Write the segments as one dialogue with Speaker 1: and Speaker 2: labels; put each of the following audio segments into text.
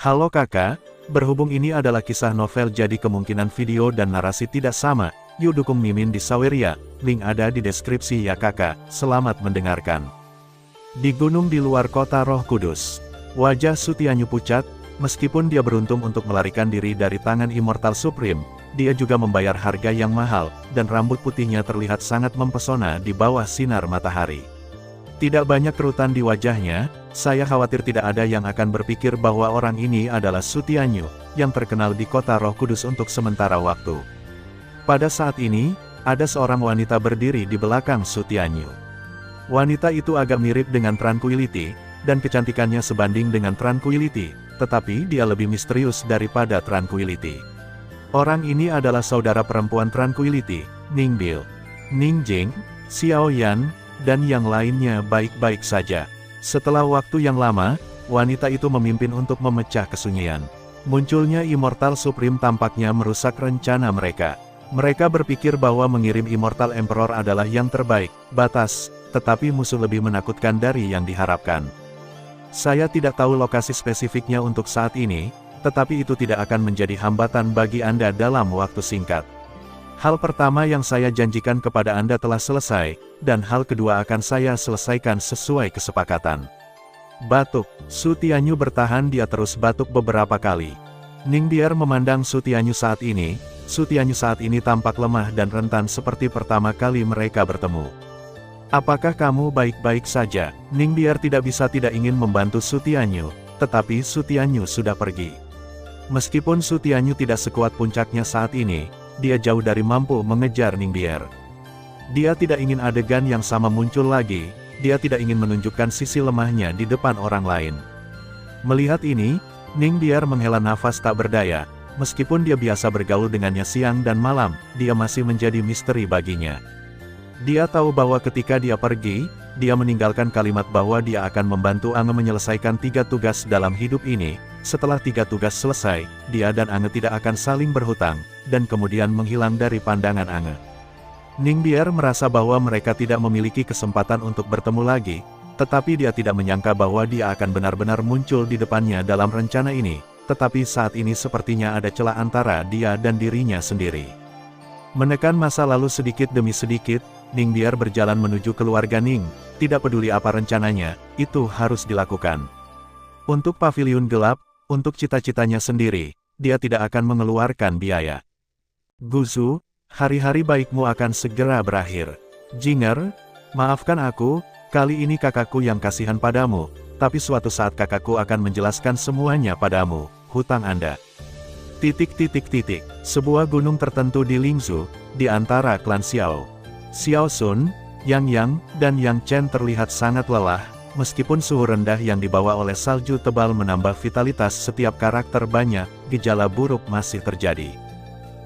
Speaker 1: Halo kakak, berhubung ini adalah kisah novel jadi kemungkinan video dan narasi tidak sama, yuk dukung Mimin di Saweria, link ada di deskripsi ya kakak, selamat mendengarkan. Di gunung di luar kota Roh Kudus, wajah Sutianyu pucat, meskipun dia beruntung untuk melarikan diri dari tangan Immortal Supreme, dia juga membayar harga yang mahal, dan rambut putihnya terlihat sangat mempesona di bawah sinar matahari. Tidak banyak kerutan di wajahnya, saya khawatir tidak ada yang akan berpikir bahwa orang ini adalah Sutianyu, yang terkenal di kota Roh Kudus untuk sementara waktu. Pada saat ini, ada seorang wanita berdiri di belakang Sutianyu. Wanita itu agak mirip dengan Tranquility, dan kecantikannya sebanding dengan Tranquility, tetapi dia lebih misterius daripada Tranquility. Orang ini adalah saudara perempuan Tranquility, Ningbill. Ningjing, Xiao Yan, dan yang lainnya baik-baik saja. Setelah waktu yang lama, wanita itu memimpin untuk memecah kesunyian. Munculnya Immortal Supreme tampaknya merusak rencana mereka. Mereka berpikir bahwa mengirim Immortal Emperor adalah yang terbaik, batas, tetapi musuh lebih menakutkan dari yang diharapkan. Saya tidak tahu lokasi spesifiknya untuk saat ini, tetapi itu tidak akan menjadi hambatan bagi Anda dalam waktu singkat. Hal pertama yang saya janjikan kepada Anda telah selesai, dan hal kedua akan saya selesaikan sesuai kesepakatan. Batuk, Sutianyu bertahan, dia terus batuk beberapa kali. Ningbiar memandang Sutianyu saat ini tampak lemah dan rentan seperti pertama kali mereka bertemu. Apakah kamu baik-baik saja? Ningbiar tidak bisa tidak ingin membantu Sutianyu, tetapi Sutianyu sudah pergi. Meskipun Sutianyu tidak sekuat puncaknya saat ini, dia jauh dari mampu mengejar Ningbiar. Dia tidak ingin adegan yang sama muncul lagi, dia tidak ingin menunjukkan sisi lemahnya di depan orang lain. Melihat ini, Ningbiar menghela nafas tak berdaya, meskipun dia biasa bergaul dengannya siang dan malam, dia masih menjadi misteri baginya. Dia tahu bahwa ketika dia pergi, dia meninggalkan kalimat bahwa dia akan membantu Ange menyelesaikan 3 tugas dalam hidup ini. Setelah 3 tugas selesai, dia dan Ange tidak akan saling berhutang, dan kemudian menghilang dari pandangan Ange. Ningbiar merasa bahwa mereka tidak memiliki kesempatan untuk bertemu lagi, tetapi dia tidak menyangka bahwa dia akan benar-benar muncul di depannya dalam rencana ini, tetapi saat ini sepertinya ada celah antara dia dan dirinya sendiri. Menekan masa lalu sedikit demi sedikit, Ningbiar berjalan menuju keluarga Ning, tidak peduli apa rencananya, itu harus dilakukan. Untuk paviliun gelap, untuk cita-citanya sendiri, dia tidak akan mengeluarkan biaya. Guzu, hari-hari baikmu akan segera berakhir. Jinger, maafkan aku, kali ini kakakku yang kasihan padamu, tapi suatu saat kakakku akan menjelaskan semuanya padamu, hutang Anda. Sebuah gunung tertentu di Lingzhou, di antara klan Xiao. Xiao Sun, Yang Yang, dan Yang Chen terlihat sangat lelah, meskipun suhu rendah yang dibawa oleh salju tebal menambah vitalitas setiap karakter, banyak gejala buruk masih terjadi.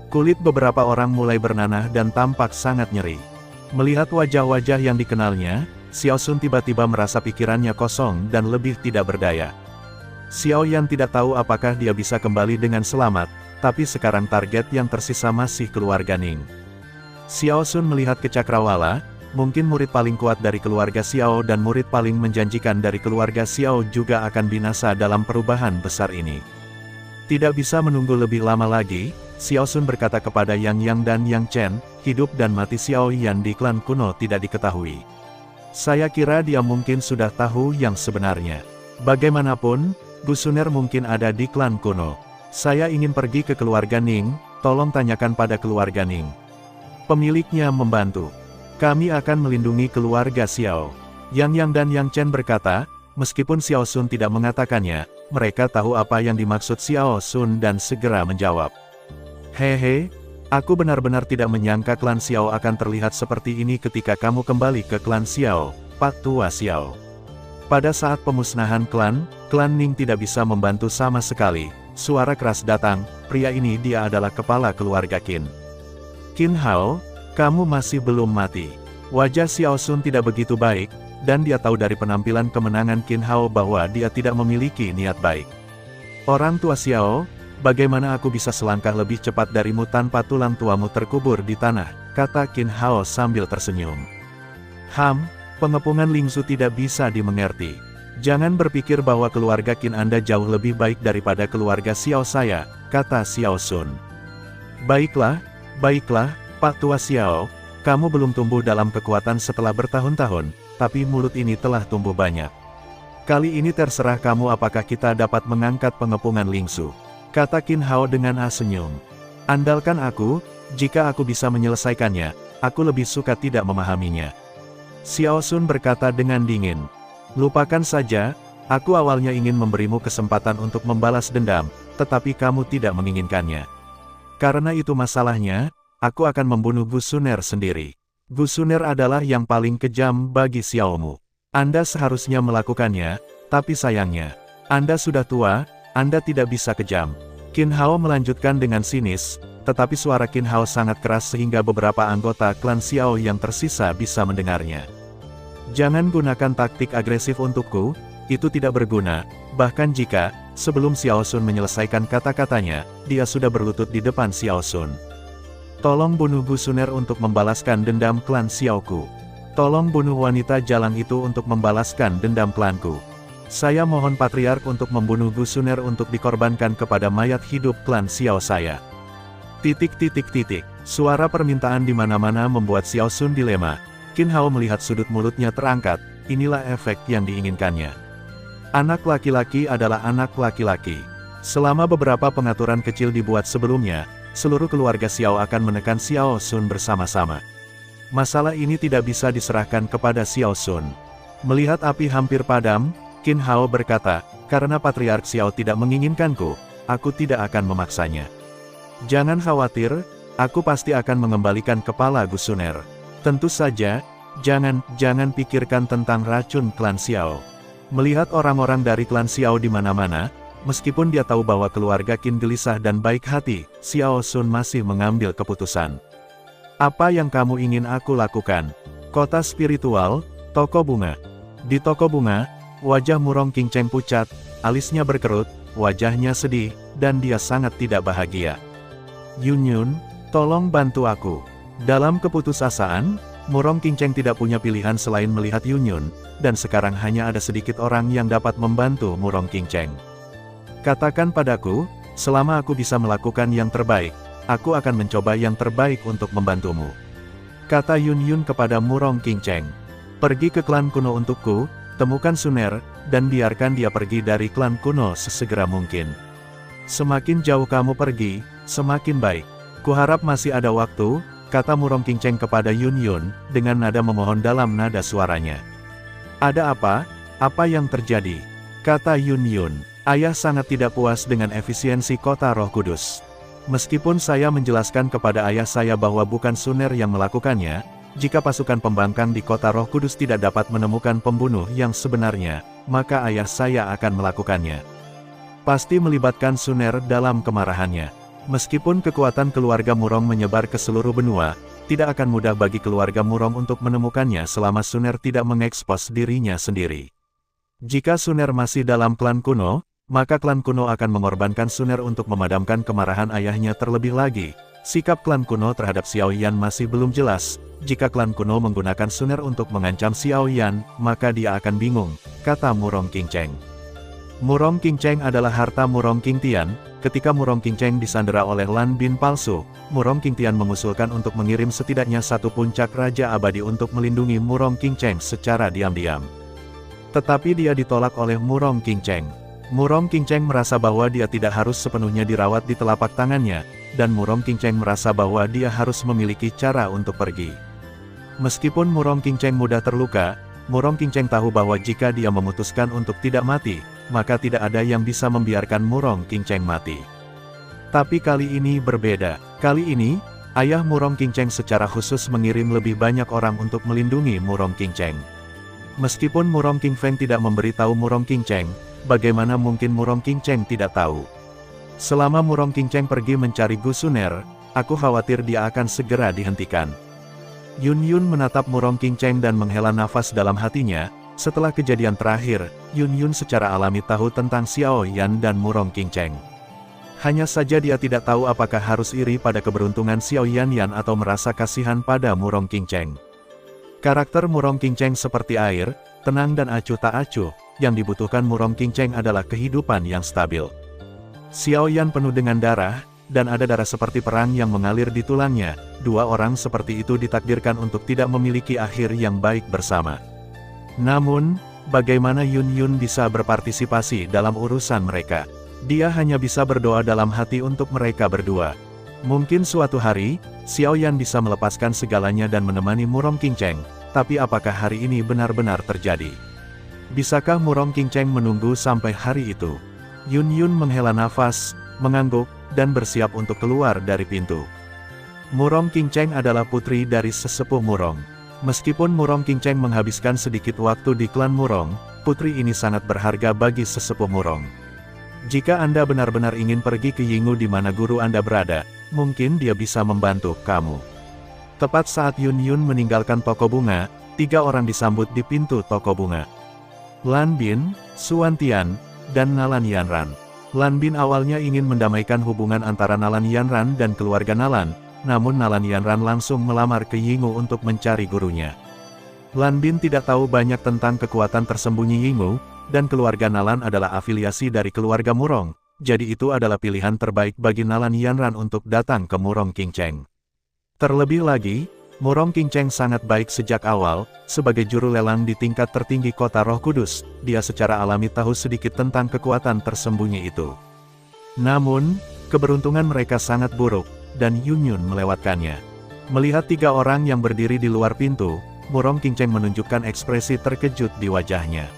Speaker 1: Kulit beberapa orang mulai bernanah dan tampak sangat nyeri. Melihat wajah-wajah yang dikenalnya, Xiao Sun tiba-tiba merasa pikirannya kosong dan lebih tidak berdaya. Xiao Yan tidak tahu apakah dia bisa kembali dengan selamat, tapi sekarang target yang tersisa masih keluarga Ning. Xiao Sun melihat ke Cakrawala, mungkin murid paling kuat dari keluarga Xiao dan murid paling menjanjikan dari keluarga Xiao juga akan binasa dalam perubahan besar ini. Tidak bisa menunggu lebih lama lagi, Xiao Sun berkata kepada Yang Yang dan Yang Chen, hidup dan mati Xiao Yan di klan kuno tidak diketahui. Saya kira dia mungkin sudah tahu yang sebenarnya. Bagaimanapun, Gusuner mungkin ada di klan kuno. Saya ingin pergi ke keluarga Ning, tolong tanyakan pada keluarga Ning. Pemiliknya membantu. Kami akan melindungi keluarga Xiao. Yang Yang dan Yang Chen berkata, meskipun Xiao Sun tidak mengatakannya, mereka tahu apa yang dimaksud Xiao Sun dan segera menjawab. Hehe, aku benar-benar tidak menyangka klan Xiao akan terlihat seperti ini ketika kamu kembali ke klan Xiao, Pak Tua Xiao. Pada saat pemusnahan klan Ning tidak bisa membantu sama sekali. Suara keras datang, pria ini dia adalah kepala keluarga Qin. Qin Hao, kamu masih belum mati. Wajah Xiao Sun tidak begitu baik, dan dia tahu dari penampilan kemenangan Qin Hao bahwa dia tidak memiliki niat baik. Orang tua Xiao, bagaimana aku bisa selangkah lebih cepat darimu tanpa tulang tuamu terkubur di tanah, kata Qin Hao sambil tersenyum. Pengepungan Lingzhou tidak bisa dimengerti. Jangan berpikir bahwa keluarga Qin Anda jauh lebih baik daripada keluarga Xiao saya, kata Xiao Sun. Baiklah, Pak Tua Xiao, kamu belum tumbuh dalam kekuatan setelah bertahun-tahun, tapi mulut ini telah tumbuh banyak. Kali ini terserah kamu apakah kita dapat mengangkat pengepungan Lingsu, kata Qin Hao dengan senyum. Andalkan aku, jika aku bisa menyelesaikannya, aku lebih suka tidak memahaminya. Xiao Sun berkata dengan dingin. Lupakan saja, aku awalnya ingin memberimu kesempatan untuk membalas dendam, tetapi kamu tidak menginginkannya. Karena itu masalahnya, aku akan membunuh Gu Suner sendiri. Gu Suner adalah yang paling kejam bagi Xiaomu. Anda seharusnya melakukannya, tapi sayangnya, Anda sudah tua, Anda tidak bisa kejam. Qin Hao melanjutkan dengan sinis, tetapi suara Qin Hao sangat keras sehingga beberapa anggota klan Xiao yang tersisa bisa mendengarnya. Jangan gunakan taktik agresif untukku, itu tidak berguna, bahkan jika, sebelum Xiao Sun menyelesaikan kata-katanya, dia sudah berlutut di depan Xiao Sun. Tolong bunuh Gu Suner untuk membalaskan dendam klan Xiaoku. Tolong bunuh wanita jalang itu untuk membalaskan dendam klanku. Saya mohon Patriark untuk membunuh Gu Suner untuk dikorbankan kepada mayat hidup klan Xiao saya. Suara permintaan di mana-mana membuat Xiao Sun dilema. Qin Hao melihat sudut mulutnya terangkat, inilah efek yang diinginkannya. Anak laki-laki adalah anak laki-laki. Selama beberapa pengaturan kecil dibuat sebelumnya, seluruh keluarga Xiao akan menekan Xiao Sun bersama-sama. Masalah ini tidak bisa diserahkan kepada Xiao Sun. Melihat api hampir padam, Qin Hao berkata, karena Patriark Xiao tidak menginginkanku, aku tidak akan memaksanya. Jangan khawatir, aku pasti akan mengembalikan kepala Gu Suner. Tentu saja, jangan pikirkan tentang racun klan Xiao. Melihat orang-orang dari klan Xiao di mana-mana, meskipun dia tahu bahwa keluarga Qin gelisah dan baik hati, Xiao Sun masih mengambil keputusan. Apa yang kamu ingin aku lakukan? Kota spiritual, toko bunga. Di toko bunga, wajah Murong Qingcheng pucat, alisnya berkerut, wajahnya sedih, dan dia sangat tidak bahagia. Yun, tolong bantu aku. Dalam keputusasaan, Murong Qingcheng tidak punya pilihan selain melihat Yun, dan sekarang hanya ada sedikit orang yang dapat membantu Murong Qingcheng. Katakan padaku, selama aku bisa melakukan yang terbaik, aku akan mencoba yang terbaik untuk membantumu. Kata Yun kepada Murong Qingcheng. Pergi ke klan kuno untukku, temukan Suner, dan biarkan dia pergi dari klan kuno sesegera mungkin. Semakin jauh kamu pergi, semakin baik. Kuharap masih ada waktu, kata Murong Qingcheng kepada Yun, dengan nada memohon dalam nada suaranya. Ada apa? Apa yang terjadi? Kata Yun, ayah sangat tidak puas dengan efisiensi kota Roh Kudus. Meskipun saya menjelaskan kepada ayah saya bahwa bukan Suner yang melakukannya, jika pasukan pembangkang di kota Roh Kudus tidak dapat menemukan pembunuh yang sebenarnya, maka ayah saya akan melakukannya. Pasti melibatkan Suner dalam kemarahannya. Meskipun kekuatan keluarga Murong menyebar ke seluruh benua, tidak akan mudah bagi keluarga Murong untuk menemukannya selama Suner tidak mengekspos dirinya sendiri. Jika Suner masih dalam klan kuno, maka klan kuno akan mengorbankan Suner untuk memadamkan kemarahan ayahnya terlebih lagi. Sikap klan kuno terhadap Xiao Yan masih belum jelas. Jika klan kuno menggunakan Suner untuk mengancam Xiao Yan, maka dia akan bingung, kata Murong Qingcheng. Murong Qingcheng adalah harta Murong Qingtian. Ketika Murong Qingcheng disandera oleh Lan Bin palsu, Murong Qingtian mengusulkan untuk mengirim setidaknya satu puncak raja abadi untuk melindungi Murong Qingcheng secara diam-diam. Tetapi dia ditolak oleh Murong Qingcheng. Murong Qingcheng merasa bahwa dia tidak harus sepenuhnya dirawat di telapak tangannya, dan Murong Qingcheng merasa bahwa dia harus memiliki cara untuk pergi. Meskipun Murong Qingcheng mudah terluka, Murong Qingcheng tahu bahwa jika dia memutuskan untuk tidak mati, maka tidak ada yang bisa membiarkan Murong Qingcheng mati. Tapi kali ini berbeda. Kali ini, ayah Murong Qingcheng secara khusus mengirim lebih banyak orang untuk melindungi Murong Qingcheng. Meskipun Murong Qingfeng tidak memberitahu Murong Qingcheng, bagaimana mungkin Murong Qingcheng tidak tahu? Selama Murong Qingcheng pergi mencari Gu Suner, aku khawatir dia akan segera dihentikan. Yun menatap Murong Qingcheng dan menghela nafas dalam hatinya. Setelah kejadian terakhir, Yun secara alami tahu tentang Xiao Yan dan Murong Qingcheng. Hanya saja dia tidak tahu apakah harus iri pada keberuntungan Xiao Yan atau merasa kasihan pada Murong Qingcheng. Karakter Murong Qingcheng seperti air, tenang dan acuh tak acuh, yang dibutuhkan Murong Qingcheng adalah kehidupan yang stabil. Xiaoyan penuh dengan darah, dan ada darah seperti perang yang mengalir di tulangnya. Dua orang seperti itu ditakdirkan untuk tidak memiliki akhir yang baik bersama. Namun, bagaimana Yun Yun bisa berpartisipasi dalam urusan mereka? Dia hanya bisa berdoa dalam hati untuk mereka berdua. Mungkin suatu hari, Xiaoyan bisa melepaskan segalanya dan menemani Murong Qingcheng, tapi apakah hari ini benar-benar terjadi? Bisakah Murong Qingcheng menunggu sampai hari itu? Yun Yun menghela nafas, mengangguk, dan bersiap untuk keluar dari pintu. Murong Qingcheng adalah putri dari sesepuh Murong. Meskipun Murong Qingcheng menghabiskan sedikit waktu di klan Murong, putri ini sangat berharga bagi sesepuh Murong. Jika Anda benar-benar ingin pergi ke Yinggu di mana guru Anda berada, mungkin dia bisa membantu kamu. Tepat saat Yun Yun meninggalkan toko bunga, 3 orang disambut di pintu toko bunga. Lan Bin, Xuantian, dan Nalan Yanran. Lan Bin awalnya ingin mendamaikan hubungan antara Nalan Yanran dan keluarga Nalan, namun Nalan Yanran langsung melamar ke Yinggu untuk mencari gurunya. Lan Bin tidak tahu banyak tentang kekuatan tersembunyi Yinggu, dan keluarga Nalan adalah afiliasi dari keluarga Murong, jadi itu adalah pilihan terbaik bagi Nalan Yanran untuk datang ke Murong Qingcheng. Terlebih lagi, Murong Qingcheng sangat baik sejak awal, sebagai juru lelang di tingkat tertinggi kota Roh Kudus, dia secara alami tahu sedikit tentang kekuatan tersembunyi itu. Namun, keberuntungan mereka sangat buruk, dan Yun Yun melewatkannya. Melihat 3 orang yang berdiri di luar pintu, Murong Qingcheng menunjukkan ekspresi terkejut di wajahnya.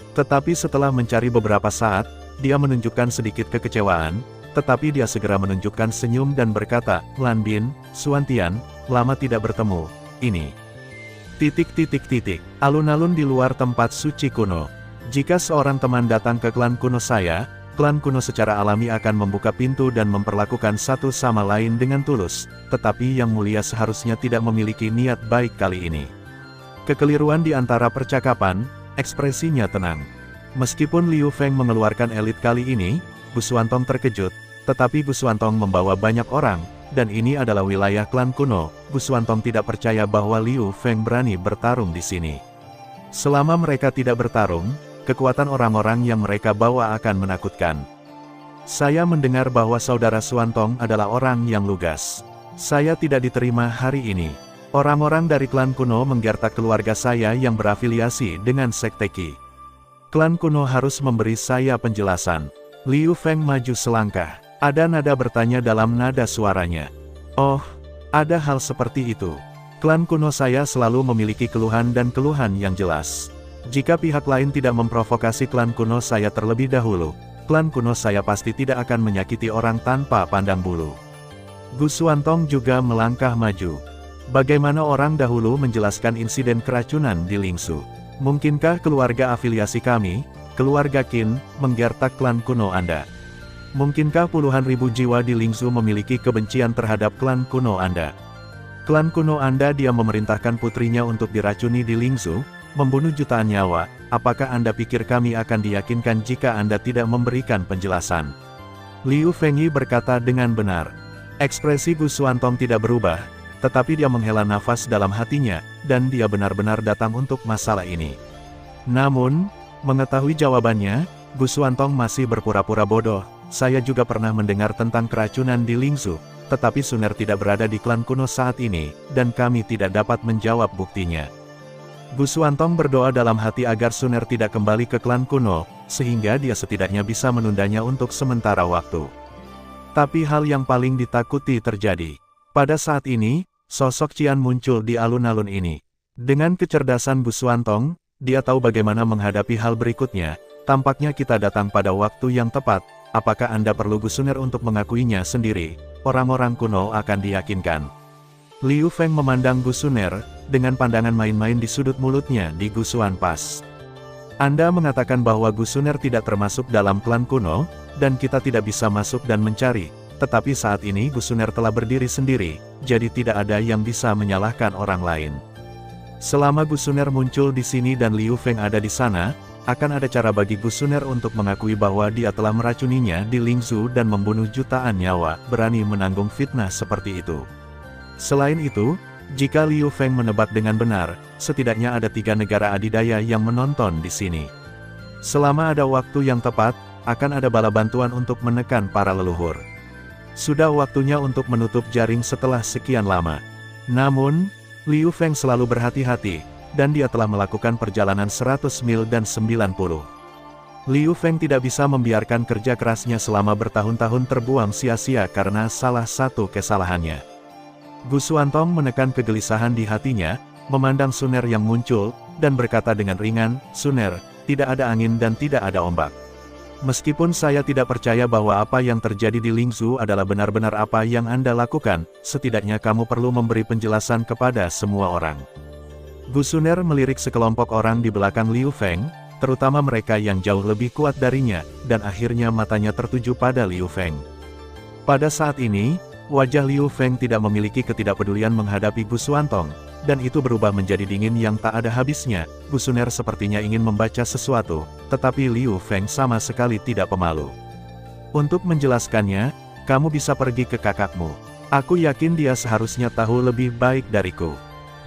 Speaker 1: Tetapi setelah mencari beberapa saat, dia menunjukkan sedikit kekecewaan, tetapi dia segera menunjukkan senyum dan berkata, Lan Bin, Xuantian, lama tidak bertemu, ini. Alun-alun di luar tempat suci kuno. Jika seorang teman datang ke klan kuno saya, klan kuno secara alami akan membuka pintu dan memperlakukan satu sama lain dengan tulus, tetapi yang mulia seharusnya tidak memiliki niat baik kali ini. Kekeliruan di antara percakapan, ekspresinya tenang. Meskipun Liu Feng mengeluarkan elit kali ini, Bu Xuantong terkejut, tetapi Bu Xuantong membawa banyak orang, dan ini adalah wilayah klan kuno. Bu Xuantong tidak percaya bahwa Liu Feng berani bertarung di sini. Selama mereka tidak bertarung, kekuatan orang-orang yang mereka bawa akan menakutkan. Saya mendengar bahwa saudara Xuantong adalah orang yang lugas. Saya tidak diterima hari ini. Orang-orang dari klan kuno menggertak keluarga saya yang berafiliasi dengan sekte Qi. Klan kuno harus memberi saya penjelasan. Liu Feng maju selangkah. Ada nada bertanya dalam nada suaranya. Oh, ada hal seperti itu. Klan kuno saya selalu memiliki keluhan dan keluhan yang jelas. Jika pihak lain tidak memprovokasi klan kuno saya terlebih dahulu, klan kuno saya pasti tidak akan menyakiti orang tanpa pandang bulu. Gu Xuantong juga melangkah maju. Bagaimana orang dahulu menjelaskan insiden keracunan di Lingsu? Mungkinkah keluarga afiliasi kami, keluarga Qin, menggertak klan kuno Anda? Mungkinkah puluhan ribu jiwa di Lingsu memiliki kebencian terhadap klan kuno Anda? Klan kuno Anda dia memerintahkan putrinya untuk diracuni di Lingsu, membunuh jutaan nyawa. Apakah Anda pikir kami akan diyakinkan jika Anda tidak memberikan penjelasan? Liu Fengyi berkata dengan benar. Ekspresi Gu Xuantong tidak berubah, tetapi dia menghela nafas dalam hatinya, dan dia benar-benar datang untuk masalah ini. Namun, mengetahui jawabannya, Gu Xuantong masih berpura-pura bodoh. Saya juga pernah mendengar tentang keracunan di Lingsu, tetapi Suner tidak berada di klan kuno saat ini, dan kami tidak dapat menjawab buktinya. Gu Xuantong berdoa dalam hati agar Suner tidak kembali ke klan kuno, sehingga dia setidaknya bisa menundanya untuk sementara waktu. Tapi hal yang paling ditakuti terjadi. Pada saat ini, sosok Qian muncul di alun-alun ini. Dengan kecerdasan Gu Xuantong, dia tahu bagaimana menghadapi hal berikutnya. Tampaknya kita datang pada waktu yang tepat. Apakah Anda perlu Gu Suner untuk mengakuinya sendiri? Orang-orang kuno akan diyakinkan. Liu Feng memandang Gu Suner, dengan pandangan main-main di sudut mulutnya di Gu Xuanpas. Anda mengatakan bahwa Gu Suner tidak termasuk dalam klan kuno, dan kita tidak bisa masuk dan mencari. Tetapi saat ini Gu Suner telah berdiri sendiri, jadi tidak ada yang bisa menyalahkan orang lain. Selama Gu Suner muncul di sini dan Liu Feng ada di sana, akan ada cara bagi Gu Suner untuk mengakui bahwa dia telah meracuninya di Lingsu dan membunuh jutaan nyawa, berani menanggung fitnah seperti itu. Selain itu, Jika Liu Feng menebak dengan benar, setidaknya ada 3 negara adidaya yang menonton di sini. Selama ada waktu yang tepat, akan ada bala bantuan untuk menekan para leluhur. Sudah waktunya untuk menutup jaring setelah sekian lama. Namun, Liu Feng selalu berhati-hati, dan dia telah melakukan perjalanan 100 mil dan 90. Liu Feng tidak bisa membiarkan kerja kerasnya selama bertahun-tahun terbuang sia-sia karena salah satu kesalahannya. Gu Xuantong menekan kegelisahan di hatinya, memandang Suner yang muncul, dan berkata dengan ringan, "Suner, tidak ada angin dan tidak ada ombak. Meskipun saya tidak percaya bahwa apa yang terjadi di Lingzhou adalah benar-benar apa yang Anda lakukan, setidaknya kamu perlu memberi penjelasan kepada semua orang." Gu Suner melirik sekelompok orang di belakang Liu Feng, terutama mereka yang jauh lebih kuat darinya, dan akhirnya matanya tertuju pada Liu Feng. Pada saat ini, wajah Liu Feng tidak memiliki ketidakpedulian menghadapi Gu Xuantong, dan itu berubah menjadi dingin yang tak ada habisnya. Gu Suner sepertinya ingin membaca sesuatu, tetapi Liu Feng sama sekali tidak pemalu. "Untuk menjelaskannya, kamu bisa pergi ke kakakmu. Aku yakin dia seharusnya tahu lebih baik dariku."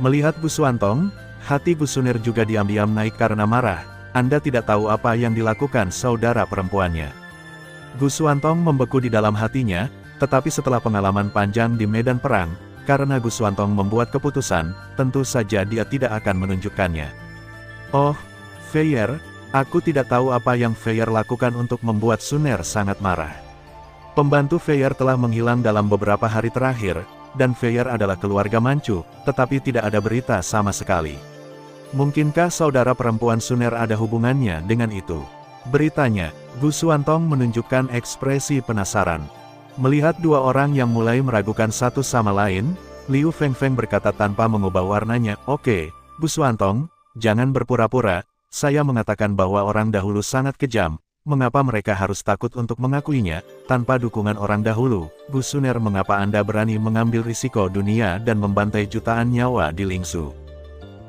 Speaker 1: Melihat Gu Xuantong, hati Gu Suner juga diam-diam naik karena marah. "Anda tidak tahu apa yang dilakukan saudara perempuannya." Gu Xuantong membeku di dalam hatinya, tetapi setelah pengalaman panjang di medan perang, karena Gu Xuantong membuat keputusan, tentu saja dia tidak akan menunjukkannya. "Oh, Feier, aku tidak tahu apa yang Feier lakukan untuk membuat Suner sangat marah. Pembantu Feier telah menghilang dalam beberapa hari terakhir, dan Feier adalah keluarga Manchu, tetapi tidak ada berita sama sekali. Mungkinkah saudara perempuan Suner ada hubungannya dengan itu?" Beritanya, Gu Xuantong menunjukkan ekspresi penasaran. Melihat dua orang yang mulai meragukan satu sama lain, Liu Feng berkata tanpa mengubah warnanya, "Oke, Gu Xuantong, jangan berpura-pura, saya mengatakan bahwa orang dahulu sangat kejam, mengapa mereka harus takut untuk mengakuinya, tanpa dukungan orang dahulu, Gu Suner mengapa Anda berani mengambil risiko dunia dan membantai jutaan nyawa di Lingzhou?"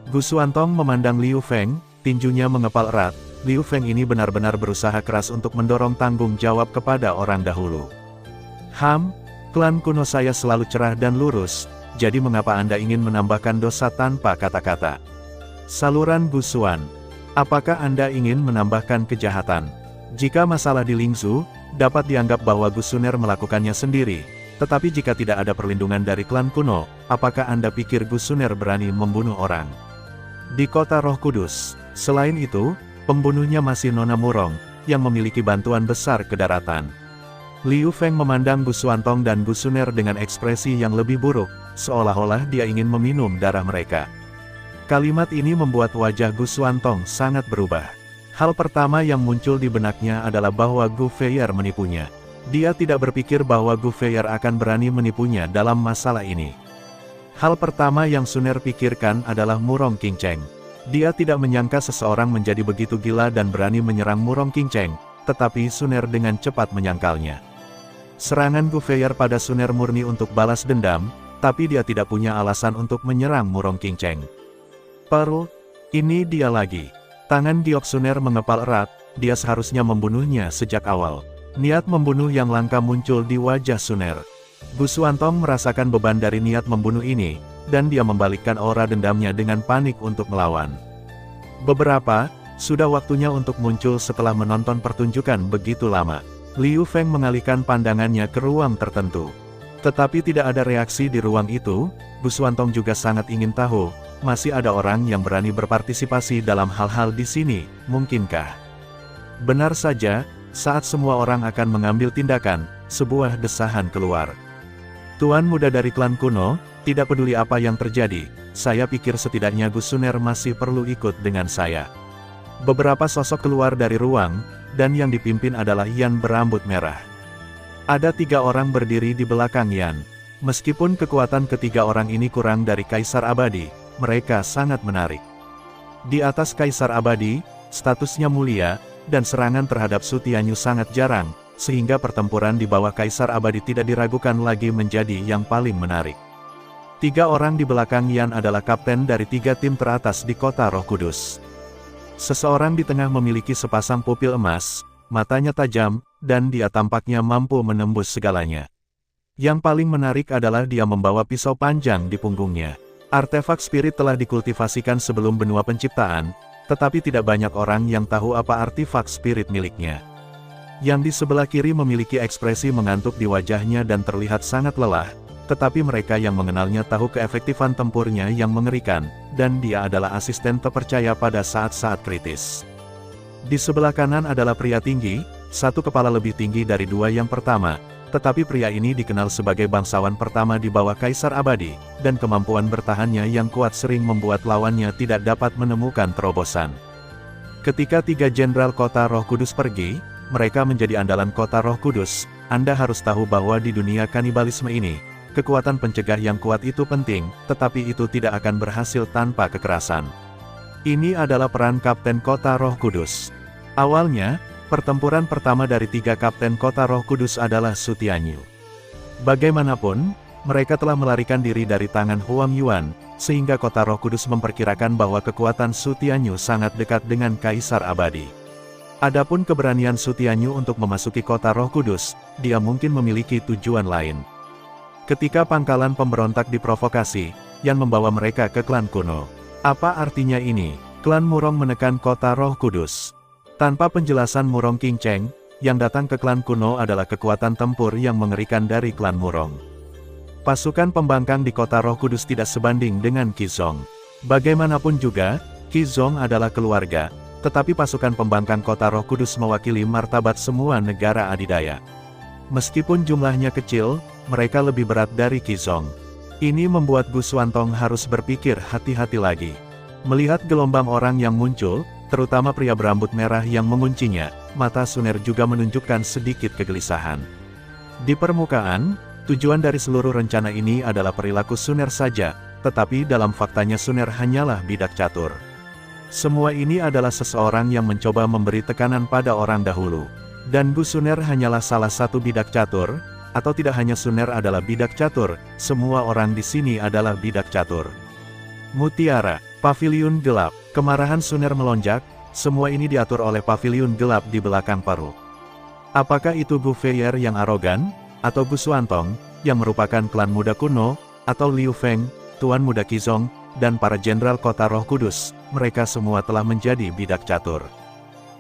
Speaker 1: Gu Xuantong memandang Liu Feng, tinjunya mengepal erat. Liu Feng ini benar-benar berusaha keras untuk mendorong tanggung jawab kepada orang dahulu. Klan kuno saya selalu cerah dan lurus, jadi mengapa Anda ingin menambahkan dosa tanpa kata-kata?" Saluran Gu Xuan. "Apakah Anda ingin menambahkan kejahatan? Jika masalah di Lingzhou, dapat dianggap bahwa Gu Suner melakukannya sendiri, tetapi jika tidak ada perlindungan dari klan kuno, apakah Anda pikir Gu Suner berani membunuh orang di kota Roh Kudus? Selain itu, pembunuhnya masih Nona Murong, yang memiliki bantuan besar ke daratan." Liu Feng memandang Gu Xuantong dan Gu Suner dengan ekspresi yang lebih buruk, seolah-olah dia ingin meminum darah mereka. Kalimat ini membuat wajah Gu Xuantong sangat berubah. Hal pertama yang muncul di benaknya adalah bahwa Gu Feier menipunya. Dia tidak berpikir bahwa Gu Feier akan berani menipunya dalam masalah ini. Hal pertama yang Suner pikirkan adalah Murong Qingcheng. Dia tidak menyangka seseorang menjadi begitu gila dan berani menyerang Murong Qingcheng, tetapi Suner dengan cepat menyangkalnya. Serangan Gu Feier pada Suner murni untuk balas dendam, tapi dia tidak punya alasan untuk menyerang Murong Qingcheng. Pearl, ini dia lagi. Tangan Giok Suner mengepal erat, dia seharusnya membunuhnya sejak awal. Niat membunuh yang langka muncul di wajah Suner. Gu Xuantong merasakan beban dari niat membunuh ini, dan dia membalikkan aura dendamnya dengan panik untuk melawan. Sudah waktunya untuk muncul setelah menonton pertunjukan begitu lama. Liu Feng mengalihkan pandangannya ke ruang tertentu. Tetapi tidak ada reaksi di ruang itu. Gu Xuantong juga sangat ingin tahu, masih ada orang yang berani berpartisipasi dalam hal-hal di sini, mungkinkah? Benar saja, saat semua orang akan mengambil tindakan, sebuah desahan keluar. "Tuan muda dari klan kuno, tidak peduli apa yang terjadi, saya pikir setidaknya Gu Suner masih perlu ikut dengan saya." Beberapa sosok keluar dari ruang, dan yang dipimpin adalah Yan berambut merah. Ada 3 orang berdiri di belakang Yan. Meskipun kekuatan ketiga orang ini kurang dari Kaisar Abadi, mereka sangat menarik. Di atas Kaisar Abadi, statusnya mulia, dan serangan terhadap Su Tianyu sangat jarang, sehingga pertempuran di bawah Kaisar Abadi tidak diragukan lagi menjadi yang paling menarik. 3 orang di belakang Yan adalah kapten dari 3 tim teratas di kota Roh Kudus. Seseorang di tengah memiliki sepasang pupil emas, matanya tajam, dan dia tampaknya mampu menembus segalanya. Yang paling menarik adalah dia membawa pisau panjang di punggungnya. Artefak spirit telah dikultivasikan sebelum benua penciptaan, tetapi tidak banyak orang yang tahu apa artefak spirit miliknya. Yang di sebelah kiri memiliki ekspresi mengantuk di wajahnya dan terlihat sangat lelah, tetapi mereka yang mengenalnya tahu keefektifan tempurnya yang mengerikan, dan dia adalah asisten terpercaya pada saat-saat kritis. Di sebelah kanan adalah pria tinggi, satu kepala lebih tinggi dari dua yang pertama, tetapi pria ini dikenal sebagai bangsawan pertama di bawah Kaisar Abadi, dan kemampuan bertahannya yang kuat sering membuat lawannya tidak dapat menemukan terobosan. Ketika 3 jenderal kota Roh Kudus pergi, mereka menjadi andalan kota Roh Kudus. Anda harus tahu bahwa di dunia kanibalisme ini, kekuatan pencegah yang kuat itu penting, tetapi itu tidak akan berhasil tanpa kekerasan. Ini adalah peran Kapten Kota Roh Kudus. Awalnya, pertempuran pertama dari 3 Kapten Kota Roh Kudus adalah Su Tianyu. Bagaimanapun, mereka telah melarikan diri dari tangan Huang Yuan, sehingga Kota Roh Kudus memperkirakan bahwa kekuatan Su Tianyu sangat dekat dengan Kaisar Abadi. Adapun keberanian Su Tianyu untuk memasuki Kota Roh Kudus, dia mungkin memiliki tujuan lain. Ketika pangkalan pemberontak diprovokasi, yang membawa mereka ke klan kuno. Apa artinya ini? Klan Murong menekan Kota Roh Kudus. Tanpa penjelasan Murong King Cheng, yang datang ke klan kuno adalah kekuatan tempur yang mengerikan dari klan Murong. Pasukan pembangkang di Kota Roh Kudus tidak sebanding dengan Qizong. Bagaimanapun juga, Qizong adalah keluarga, tetapi pasukan pembangkang Kota Roh Kudus mewakili martabat semua negara adidaya. Meskipun jumlahnya kecil, mereka lebih berat dari Qizong. Ini membuat Gu Xuantong harus berpikir hati-hati lagi. Melihat gelombang orang yang muncul, terutama pria berambut merah yang menguncinya, mata Suner juga menunjukkan sedikit kegelisahan. Di permukaan, tujuan dari seluruh rencana ini adalah perilaku Suner saja, tetapi dalam faktanya Suner hanyalah bidak catur. Semua ini adalah seseorang yang mencoba memberi tekanan pada orang dahulu. Dan Gu Suner hanyalah salah satu bidak catur, atau tidak hanya Suner adalah bidak catur, semua orang di sini adalah bidak catur. Mutiara, Paviliun Gelap, kemarahan Suner melonjak, semua ini diatur oleh Paviliun Gelap di belakang paru. Apakah itu Gu Feier yang arogan, atau Gu Xuantong, yang merupakan klan muda kuno, atau Liu Feng, Tuan Muda Qizong, dan para jenderal Kota Roh Kudus, mereka semua telah menjadi bidak catur.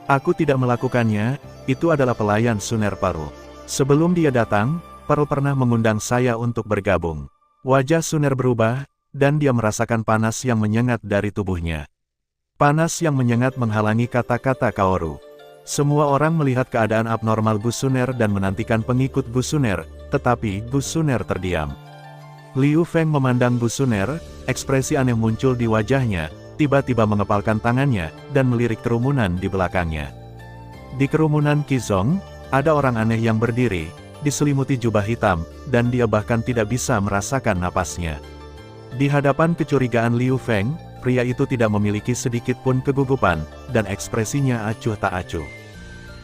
Speaker 1: Aku tidak melakukannya, itu adalah pelayan Suner Paru. Sebelum dia datang, Paru pernah mengundang saya untuk bergabung. Wajah Suner berubah, dan dia merasakan panas yang menyengat dari tubuhnya. Panas yang menyengat menghalangi kata-kata Kaoru. Semua orang melihat keadaan abnormal Gu Suner dan menantikan pengikut Gu Suner, tetapi Gu Suner terdiam. Liu Feng memandang Gu Suner, ekspresi aneh muncul di wajahnya, tiba-tiba mengepalkan tangannya, dan melirik kerumunan di belakangnya. Di kerumunan Qizong, ada orang aneh yang berdiri, diselimuti jubah hitam, dan dia bahkan tidak bisa merasakan napasnya. Di hadapan kecurigaan Liu Feng, pria itu tidak memiliki sedikit pun kegugupan, dan ekspresinya acuh tak acuh.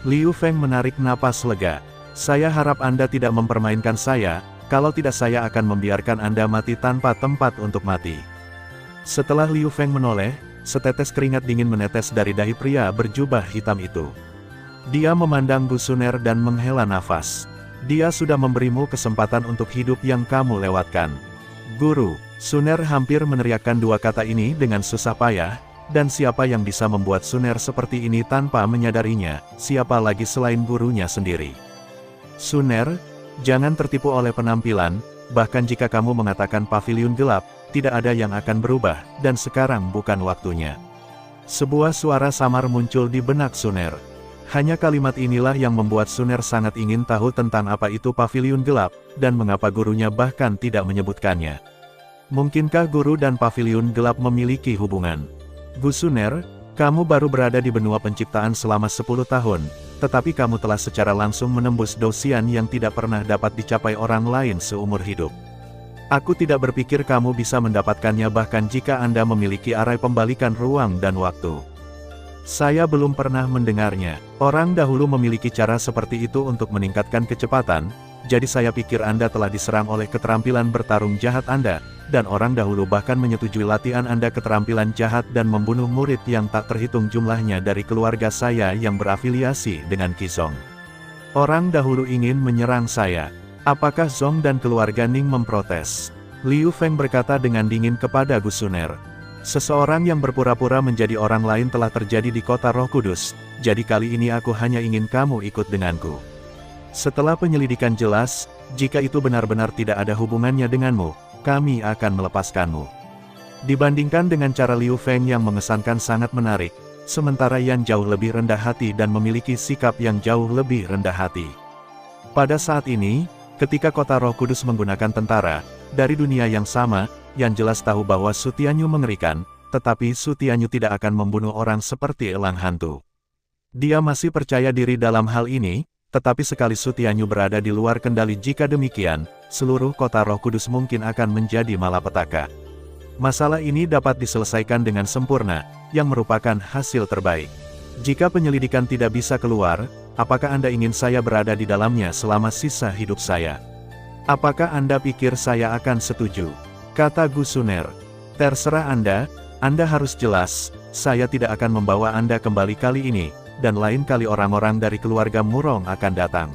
Speaker 1: Liu Feng menarik napas lega. Saya harap Anda tidak mempermainkan saya, kalau tidak saya akan membiarkan Anda mati tanpa tempat untuk mati. Setelah Liu Feng menoleh, setetes keringat dingin menetes dari dahi pria berjubah hitam itu. Dia memandang Gu Suner dan menghela nafas. Dia sudah memberimu kesempatan untuk hidup yang kamu lewatkan. Guru, Suner hampir meneriakkan dua kata ini dengan susah payah, dan siapa yang bisa membuat Suner seperti ini tanpa menyadarinya, siapa lagi selain gurunya sendiri. Suner, jangan tertipu oleh penampilan, bahkan jika kamu mengatakan paviliun gelap, tidak ada yang akan berubah, dan sekarang bukan waktunya. Sebuah suara samar muncul di benak Suner. Hanya kalimat inilah yang membuat Suner sangat ingin tahu tentang apa itu paviliun gelap, dan mengapa gurunya bahkan tidak menyebutkannya. Mungkinkah guru dan paviliun gelap memiliki hubungan? Gu Suner, kamu baru berada di benua penciptaan selama 10 tahun, tetapi kamu telah secara langsung menembus dosian yang tidak pernah dapat dicapai orang lain seumur hidup. Aku tidak berpikir kamu bisa mendapatkannya bahkan jika Anda memiliki arai pembalikan ruang dan waktu. Saya belum pernah mendengarnya. Orang dahulu memiliki cara seperti itu untuk meningkatkan kecepatan, jadi saya pikir Anda telah diserang oleh keterampilan bertarung jahat Anda, dan orang dahulu bahkan menyetujui latihan Anda keterampilan jahat dan membunuh murid yang tak terhitung jumlahnya dari keluarga saya yang berafiliasi dengan Qizong. Orang dahulu ingin menyerang saya. Apakah Zong dan keluarga Ning memprotes? Liu Feng berkata dengan dingin kepada Gu Suner. Seseorang yang berpura-pura menjadi orang lain telah terjadi di kota Roh Kudus, jadi kali ini aku hanya ingin kamu ikut denganku. Setelah penyelidikan jelas, jika itu benar-benar tidak ada hubungannya denganmu, kami akan melepaskanmu. Dibandingkan dengan cara Liu Feng yang mengesankan sangat menarik, sementara Yan jauh lebih rendah hati dan memiliki sikap yang jauh lebih rendah hati. Pada saat ini, ketika kota Roh Kudus menggunakan tentara dari dunia yang sama, Yan jelas tahu bahwa Su Tianyu mengerikan, tetapi Su Tianyu tidak akan membunuh orang seperti elang hantu. Dia masih percaya diri dalam hal ini, tetapi sekali Su Tianyu berada di luar kendali, jika demikian, seluruh kota Roh Kudus mungkin akan menjadi malapetaka. Masalah ini dapat diselesaikan dengan sempurna, yang merupakan hasil terbaik. Jika penyelidikan tidak bisa keluar, apakah Anda ingin saya berada di dalamnya selama sisa hidup saya? Apakah Anda pikir saya akan setuju? Kata Gu Suner. Terserah Anda harus jelas, saya tidak akan membawa Anda kembali kali ini, dan lain kali orang-orang dari keluarga Murong akan datang.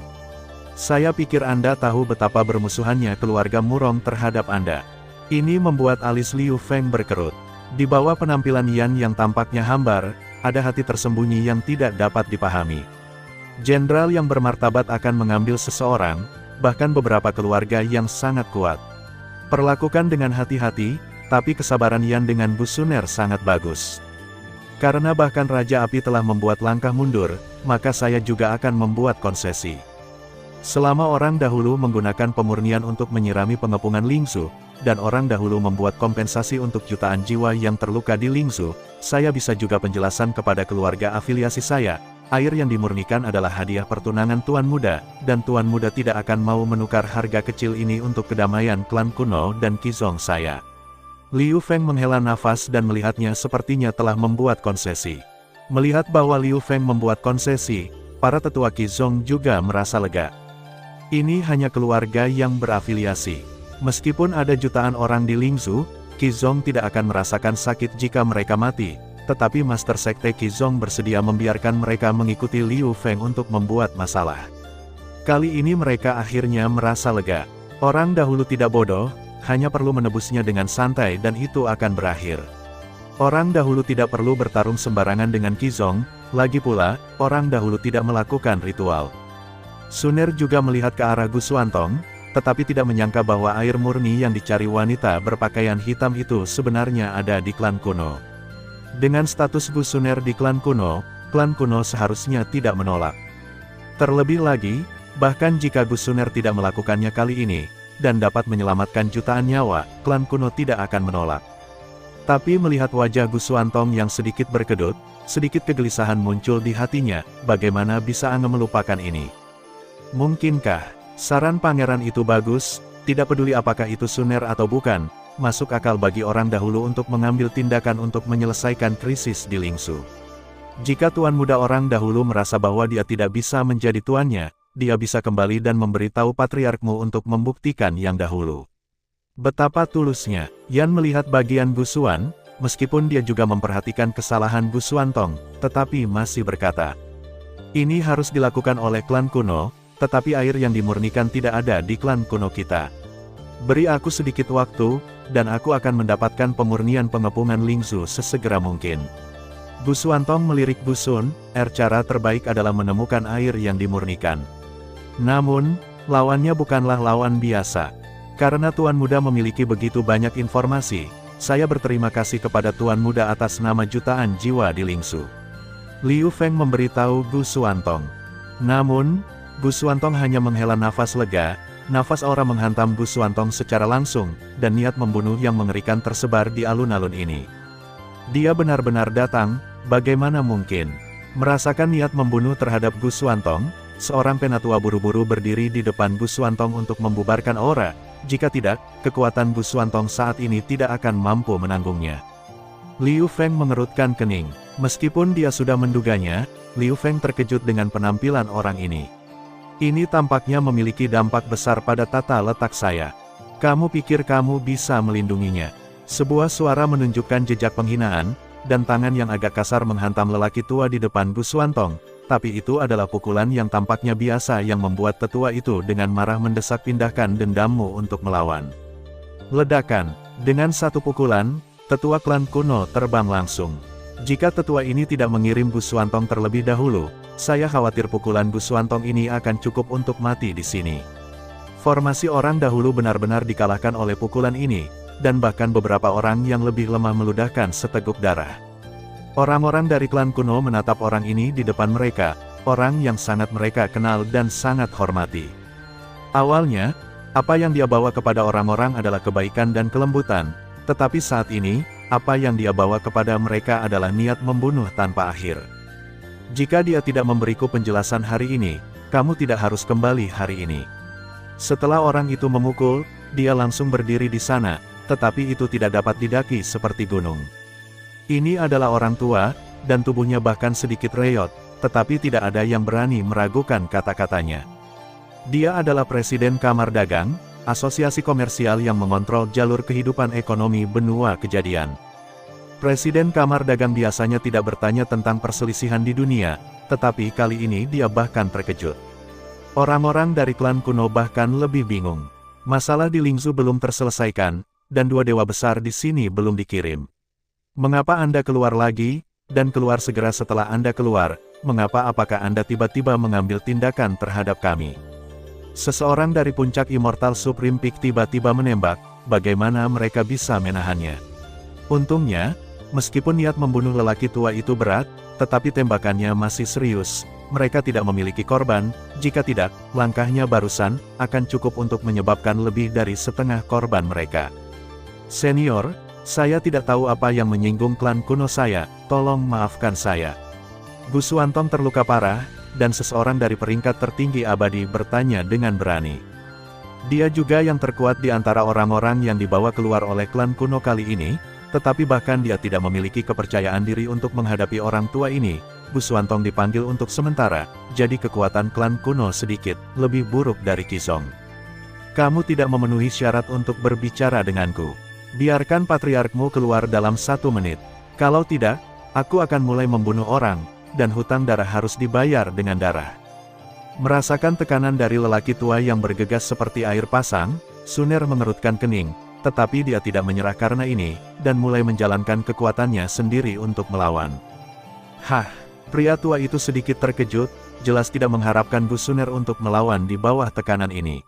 Speaker 1: Saya pikir Anda tahu betapa bermusuhannya keluarga Murong terhadap Anda. Ini membuat alis Liu Feng berkerut. Di bawah penampilan Yan yang tampaknya hambar, ada hati tersembunyi yang tidak dapat dipahami. Jenderal yang bermartabat akan mengambil seseorang, bahkan beberapa keluarga yang sangat kuat. Perlakukan dengan hati-hati, tapi kesabaran Yan dengan Bu Suner sangat bagus. Karena bahkan Raja Api telah membuat langkah mundur, maka saya juga akan membuat konsesi. Selama orang dahulu menggunakan pemurnian untuk menyirami pengepungan Lingzhou, dan orang dahulu membuat kompensasi untuk jutaan jiwa yang terluka di Lingzhou, saya bisa juga penjelasan kepada keluarga afiliasi saya. Air yang dimurnikan adalah hadiah pertunangan Tuan Muda, dan Tuan Muda tidak akan mau menukar harga kecil ini untuk kedamaian klan kuno dan Qizong saya. Liu Feng menghela nafas dan melihatnya sepertinya telah membuat konsesi. Melihat bahwa Liu Feng membuat konsesi, para tetua Qizong juga merasa lega. Ini hanya keluarga yang berafiliasi. Meskipun ada jutaan orang di Lingzhou, Qizong tidak akan merasakan sakit jika mereka mati, tetapi Master Sekte Qizong bersedia membiarkan mereka mengikuti Liu Feng untuk membuat masalah. Kali ini mereka akhirnya merasa lega. Orang dahulu tidak bodoh, hanya perlu menebusnya dengan santai dan itu akan berakhir. Orang dahulu tidak perlu bertarung sembarangan dengan Qizong, lagi pula, orang dahulu tidak melakukan ritual. Suner juga melihat ke arah Gu Xuantong, tetapi tidak menyangka bahwa air murni yang dicari wanita berpakaian hitam itu sebenarnya ada di klan kuno. Dengan status Gu Suner di klan kuno seharusnya tidak menolak. Terlebih lagi, bahkan jika Gu Suner tidak melakukannya kali ini, dan dapat menyelamatkan jutaan nyawa, klan kuno tidak akan menolak. Tapi melihat wajah Gu Xuantong yang sedikit berkedut, sedikit kegelisahan muncul di hatinya, bagaimana bisa Angge melupakan ini? Mungkinkah saran pangeran itu bagus, tidak peduli apakah itu Suner atau bukan, masuk akal bagi orang dahulu untuk mengambil tindakan untuk menyelesaikan krisis di Lingzhou. Jika Tuan Muda orang dahulu merasa bahwa dia tidak bisa menjadi tuannya, dia bisa kembali dan memberitahu patriarkmu untuk membuktikan yang dahulu. Betapa tulusnya, Yan melihat bagian Gu Xuan, meskipun dia juga memperhatikan kesalahan Gu Xuantong, tetapi masih berkata, ini harus dilakukan oleh klan kuno, tetapi air yang dimurnikan tidak ada di klan kuno kita. Beri aku sedikit waktu, dan aku akan mendapatkan pemurnian pengepungan Lingzhou sesegera mungkin. Gu Xuantong melirik Bu Sun, cara terbaik adalah menemukan air yang dimurnikan. Namun, lawannya bukanlah lawan biasa. Karena Tuan Muda memiliki begitu banyak informasi, saya berterima kasih kepada Tuan Muda atas nama jutaan jiwa di Lingzhou. Liu Feng memberitahu Gu Xuantong. Namun, Gu Xuantong hanya menghela nafas lega, nafas aura menghantam Gu Xuantong secara langsung, dan niat membunuh yang mengerikan tersebar di alun-alun ini. Dia benar-benar datang, bagaimana mungkin? Merasakan niat membunuh terhadap Gu Xuantong, seorang penatua buru-buru berdiri di depan Gu Xuantong untuk membubarkan aura, jika tidak, kekuatan Gu Xuantong saat ini tidak akan mampu menanggungnya. Liu Feng mengerutkan kening, meskipun dia sudah menduganya, Liu Feng terkejut dengan penampilan orang ini. Ini tampaknya memiliki dampak besar pada tata letak saya. Kamu pikir kamu bisa melindunginya? Sebuah suara menunjukkan jejak penghinaan, dan tangan yang agak kasar menghantam lelaki tua di depan Gu Xuantong, tapi itu adalah pukulan yang tampaknya biasa yang membuat tetua itu dengan marah mendesak pindahkan dendammu untuk melawan. Ledakan. Dengan satu pukulan, tetua klan kuno terbang langsung. Jika tetua ini tidak mengirim Bu Xuantong terlebih dahulu, saya khawatir pukulan Bu Xuantong ini akan cukup untuk mati di sini. Formasi orang dahulu benar-benar dikalahkan oleh pukulan ini, dan bahkan beberapa orang yang lebih lemah meludahkan seteguk darah. Orang-orang dari klan kuno menatap orang ini di depan mereka, orang yang sangat mereka kenal dan sangat hormati. Awalnya, apa yang dia bawa kepada orang-orang adalah kebaikan dan kelembutan, tetapi saat ini, apa yang dia bawa kepada mereka adalah niat membunuh tanpa akhir. Jika dia tidak memberiku penjelasan hari ini, kamu tidak harus kembali hari ini. Setelah orang itu memukul, dia langsung berdiri di sana, tetapi itu tidak dapat didaki seperti gunung. Ini adalah orang tua, dan tubuhnya bahkan sedikit reyot, tetapi tidak ada yang berani meragukan kata-katanya. Dia adalah Presiden Kamar Dagang, asosiasi komersial yang mengontrol jalur kehidupan ekonomi benua kejadian. Presiden Kamar Dagang biasanya tidak bertanya tentang perselisihan di dunia, tetapi kali ini dia bahkan terkejut. Orang-orang dari klan kuno bahkan lebih bingung. Masalah di Lingzhou belum terselesaikan, dan dua dewa besar di sini belum dikirim. Mengapa Anda keluar lagi, dan keluar segera setelah Anda keluar, apakah Anda tiba-tiba mengambil tindakan terhadap kami? Seseorang dari puncak Immortal Supreme Peak tiba-tiba menembak, bagaimana mereka bisa menahannya? Untungnya, meskipun niat membunuh lelaki tua itu berat, tetapi tembakannya masih serius. Mereka tidak memiliki korban, jika tidak, langkahnya barusan, akan cukup untuk menyebabkan lebih dari setengah korban mereka. Senior, saya tidak tahu apa yang menyinggung klan kuno saya, tolong maafkan saya. Bu Xuantong terluka parah, dan seseorang dari peringkat tertinggi abadi bertanya dengan berani. Dia juga yang terkuat di antara orang-orang yang dibawa keluar oleh klan kuno kali ini, tetapi bahkan dia tidak memiliki kepercayaan diri untuk menghadapi orang tua ini. Bu Xuantong dipanggil untuk sementara, jadi kekuatan klan kuno sedikit lebih buruk dari Qizong. Kamu tidak memenuhi syarat untuk berbicara denganku. Biarkan patriarkmu keluar dalam 1 menit. Kalau tidak, aku akan mulai membunuh orang, dan hutang darah harus dibayar dengan darah. Merasakan tekanan dari lelaki tua yang bergegas seperti air pasang, Suner mengerutkan kening, tetapi dia tidak menyerah karena ini, dan mulai menjalankan kekuatannya sendiri untuk melawan. Hah, pria tua itu sedikit terkejut, jelas tidak mengharapkan Bu Suner untuk melawan di bawah tekanan ini.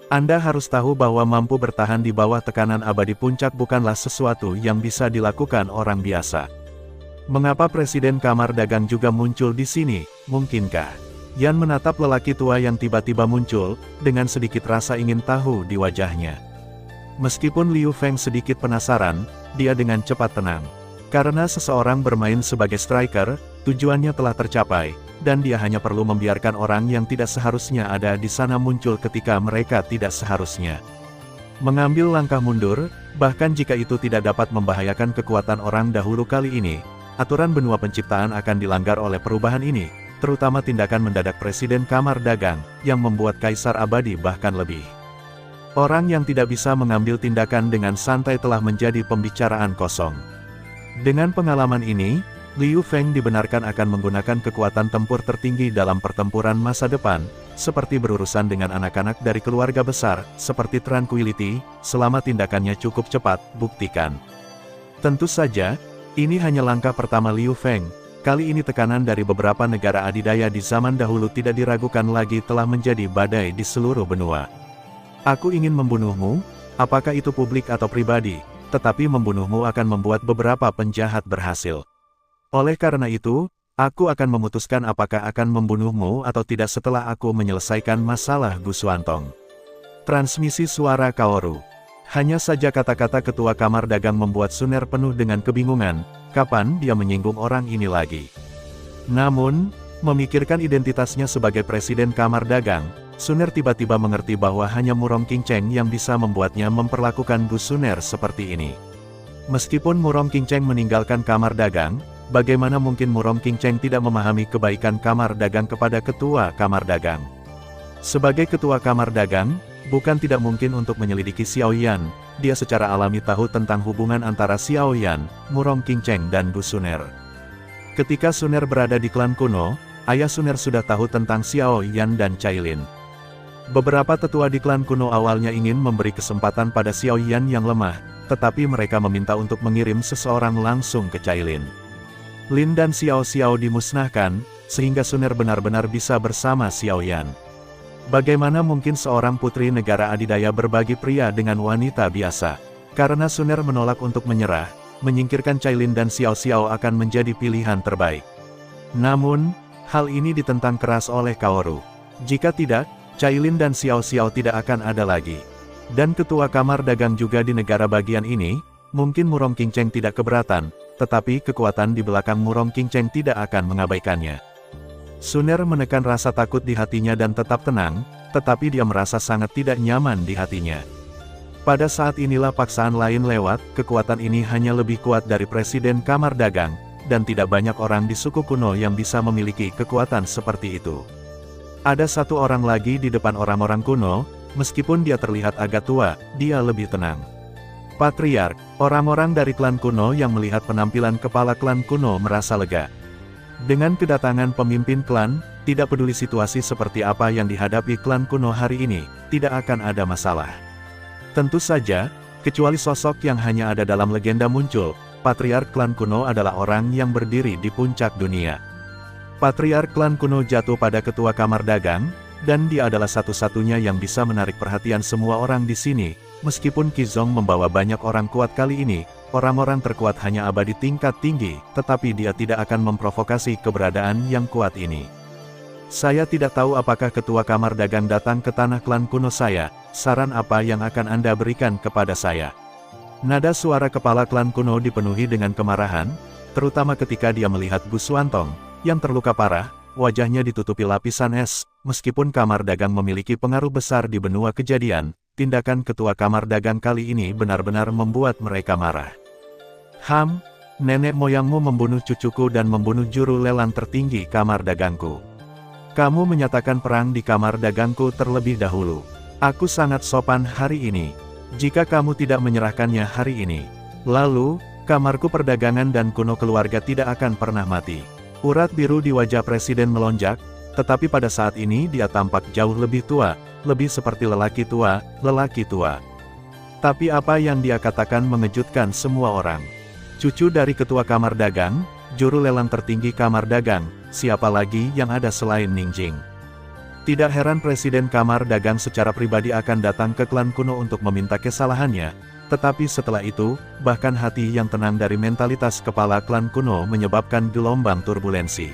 Speaker 1: Anda harus tahu bahwa mampu bertahan di bawah tekanan abadi puncak bukanlah sesuatu yang bisa dilakukan orang biasa. Mengapa Presiden Kamar Dagang juga muncul di sini, mungkinkah? Yan menatap lelaki tua yang tiba-tiba muncul, dengan sedikit rasa ingin tahu di wajahnya. Meskipun Liu Feng sedikit penasaran, dia dengan cepat tenang. Karena seseorang bermain sebagai striker, tujuannya telah tercapai, dan dia hanya perlu membiarkan orang yang tidak seharusnya ada di sana muncul ketika mereka tidak seharusnya. Mengambil langkah mundur, bahkan jika itu tidak dapat membahayakan kekuatan orang dahulu kali ini, aturan benua penciptaan akan dilanggar oleh perubahan ini, terutama tindakan mendadak Presiden Kamar Dagang, yang membuat Kaisar Abadi bahkan lebih. Orang yang tidak bisa mengambil tindakan dengan santai telah menjadi pembicaraan kosong. Dengan pengalaman ini, Liu Feng dibenarkan akan menggunakan kekuatan tempur tertinggi dalam pertempuran masa depan, seperti berurusan dengan anak-anak dari keluarga besar, seperti Tranquility, selama tindakannya cukup cepat, buktikan. Tentu saja, ini hanya langkah pertama Liu Feng. Kali ini tekanan dari beberapa negara adidaya di zaman dahulu tidak diragukan lagi telah menjadi badai di seluruh benua. Aku ingin membunuhmu, apakah itu publik atau pribadi, tetapi membunuhmu akan membuat beberapa penjahat berhasil. Oleh karena itu, aku akan memutuskan apakah akan membunuhmu atau tidak setelah aku menyelesaikan masalah Bu Xuantong. Transmisi suara Kaoru. Hanya saja kata-kata ketua Kamar Dagang membuat Suner penuh dengan kebingungan, kapan dia menyinggung orang ini lagi. Namun, memikirkan identitasnya sebagai Presiden Kamar Dagang, Suner tiba-tiba mengerti bahwa hanya Murong Qingcheng yang bisa membuatnya memperlakukan Bu Suner seperti ini. Meskipun Murong Qingcheng meninggalkan Kamar Dagang, bagaimana mungkin Murong Qingcheng tidak memahami kebaikan Kamar Dagang kepada ketua Kamar Dagang? Sebagai ketua Kamar Dagang, bukan tidak mungkin untuk menyelidiki Xiao Yan, dia secara alami tahu tentang hubungan antara Xiao Yan, Murong Qingcheng dan Bu Suner. Ketika Suner berada di klan kuno, ayah Suner sudah tahu tentang Xiao Yan dan Cailin. Beberapa tetua di klan kuno awalnya ingin memberi kesempatan pada Xiao Yan yang lemah, tetapi mereka meminta untuk mengirim seseorang langsung ke Cailin. Lin dan Xiao Xiao dimusnahkan, sehingga Suner benar-benar bisa bersama Xiao Yan. Bagaimana mungkin seorang putri negara adidaya berbagi pria dengan wanita biasa? Karena Suner menolak untuk menyerah, menyingkirkan Cailin dan Xiao Xiao akan menjadi pilihan terbaik. Namun, hal ini ditentang keras oleh Kaoru. Jika tidak, Cailin dan Xiao Xiao tidak akan ada lagi. Dan ketua kamar dagang juga di negara bagian ini, mungkin Murong Qingcheng tidak keberatan, tetapi kekuatan di belakang Murong Qingcheng tidak akan mengabaikannya. Suner menekan rasa takut di hatinya dan tetap tenang, tetapi dia merasa sangat tidak nyaman di hatinya. Pada saat inilah paksaan lain lewat, kekuatan ini hanya lebih kuat dari Presiden Kamar Dagang, dan tidak banyak orang di suku kuno yang bisa memiliki kekuatan seperti itu. Ada satu orang lagi di depan orang-orang kuno, meskipun dia terlihat agak tua, dia lebih tenang. Patriark, orang-orang dari klan kuno yang melihat penampilan kepala klan kuno merasa lega. Dengan kedatangan pemimpin klan, tidak peduli situasi seperti apa yang dihadapi klan kuno hari ini, tidak akan ada masalah. Tentu saja, kecuali sosok yang hanya ada dalam legenda muncul, Patriark klan kuno adalah orang yang berdiri di puncak dunia. Patriark klan kuno jatuh pada ketua kamar dagang, dan dia adalah satu-satunya yang bisa menarik perhatian semua orang di sini. Meskipun Qizong membawa banyak orang kuat kali ini, orang-orang terkuat hanya abadi tingkat tinggi, tetapi dia tidak akan memprovokasi keberadaan yang kuat ini. Saya tidak tahu apakah ketua kamar dagang datang ke tanah klan kuno saya, saran apa yang akan Anda berikan kepada saya? Nada suara kepala klan kuno dipenuhi dengan kemarahan, terutama ketika dia melihat Bu Suantong, yang terluka parah, wajahnya ditutupi lapisan es. Meskipun kamar dagang memiliki pengaruh besar di benua kejadian, tindakan ketua kamar dagang kali ini benar-benar membuat mereka marah. Nenek moyangmu membunuh cucuku dan membunuh juru lelang tertinggi kamar dagangku. Kamu menyatakan perang di kamar dagangku terlebih dahulu. Aku sangat sopan hari ini. Jika kamu tidak menyerahkannya hari ini, lalu, kamarku perdagangan dan kuno keluarga tidak akan pernah mati. Urat biru di wajah presiden melonjak, tetapi pada saat ini dia tampak jauh lebih tua, lebih seperti lelaki tua, lelaki tua. Tapi apa yang dia katakan mengejutkan semua orang. Cucu dari ketua kamar dagang, juru lelang tertinggi kamar dagang, siapa lagi yang ada selain Ningjing? Tidak heran Presiden Kamar Dagang secara pribadi akan datang ke klan kuno untuk meminta kesalahannya, tetapi setelah itu, bahkan hati yang tenang dari mentalitas kepala klan kuno menyebabkan gelombang turbulensi.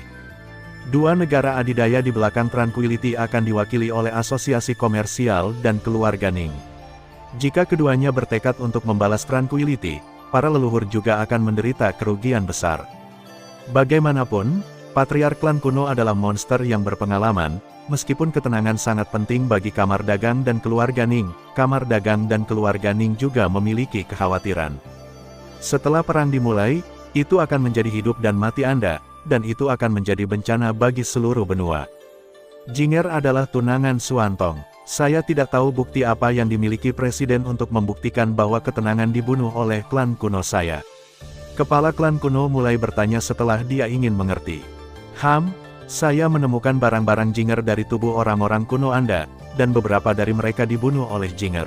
Speaker 1: Dua negara adidaya di belakang Tranquility akan diwakili oleh Asosiasi Komersial dan Keluarga Ning. Jika keduanya bertekad untuk membalas Tranquility, para leluhur juga akan menderita kerugian besar. Bagaimanapun, Patriark klan kuno adalah monster yang berpengalaman. Meskipun ketenangan sangat penting bagi Kamar Dagang dan Keluarga Ning, Kamar Dagang dan Keluarga Ning juga memiliki kekhawatiran. Setelah perang dimulai, itu akan menjadi hidup dan mati Anda, dan itu akan menjadi bencana bagi seluruh benua. Jinger adalah tunangan Suantong. Saya tidak tahu bukti apa yang dimiliki Presiden untuk membuktikan bahwa ketenangan dibunuh oleh klan kuno saya. Kepala klan kuno mulai bertanya setelah dia ingin mengerti. Saya menemukan barang-barang Jinger dari tubuh orang-orang kuno Anda, dan beberapa dari mereka dibunuh oleh Jinger.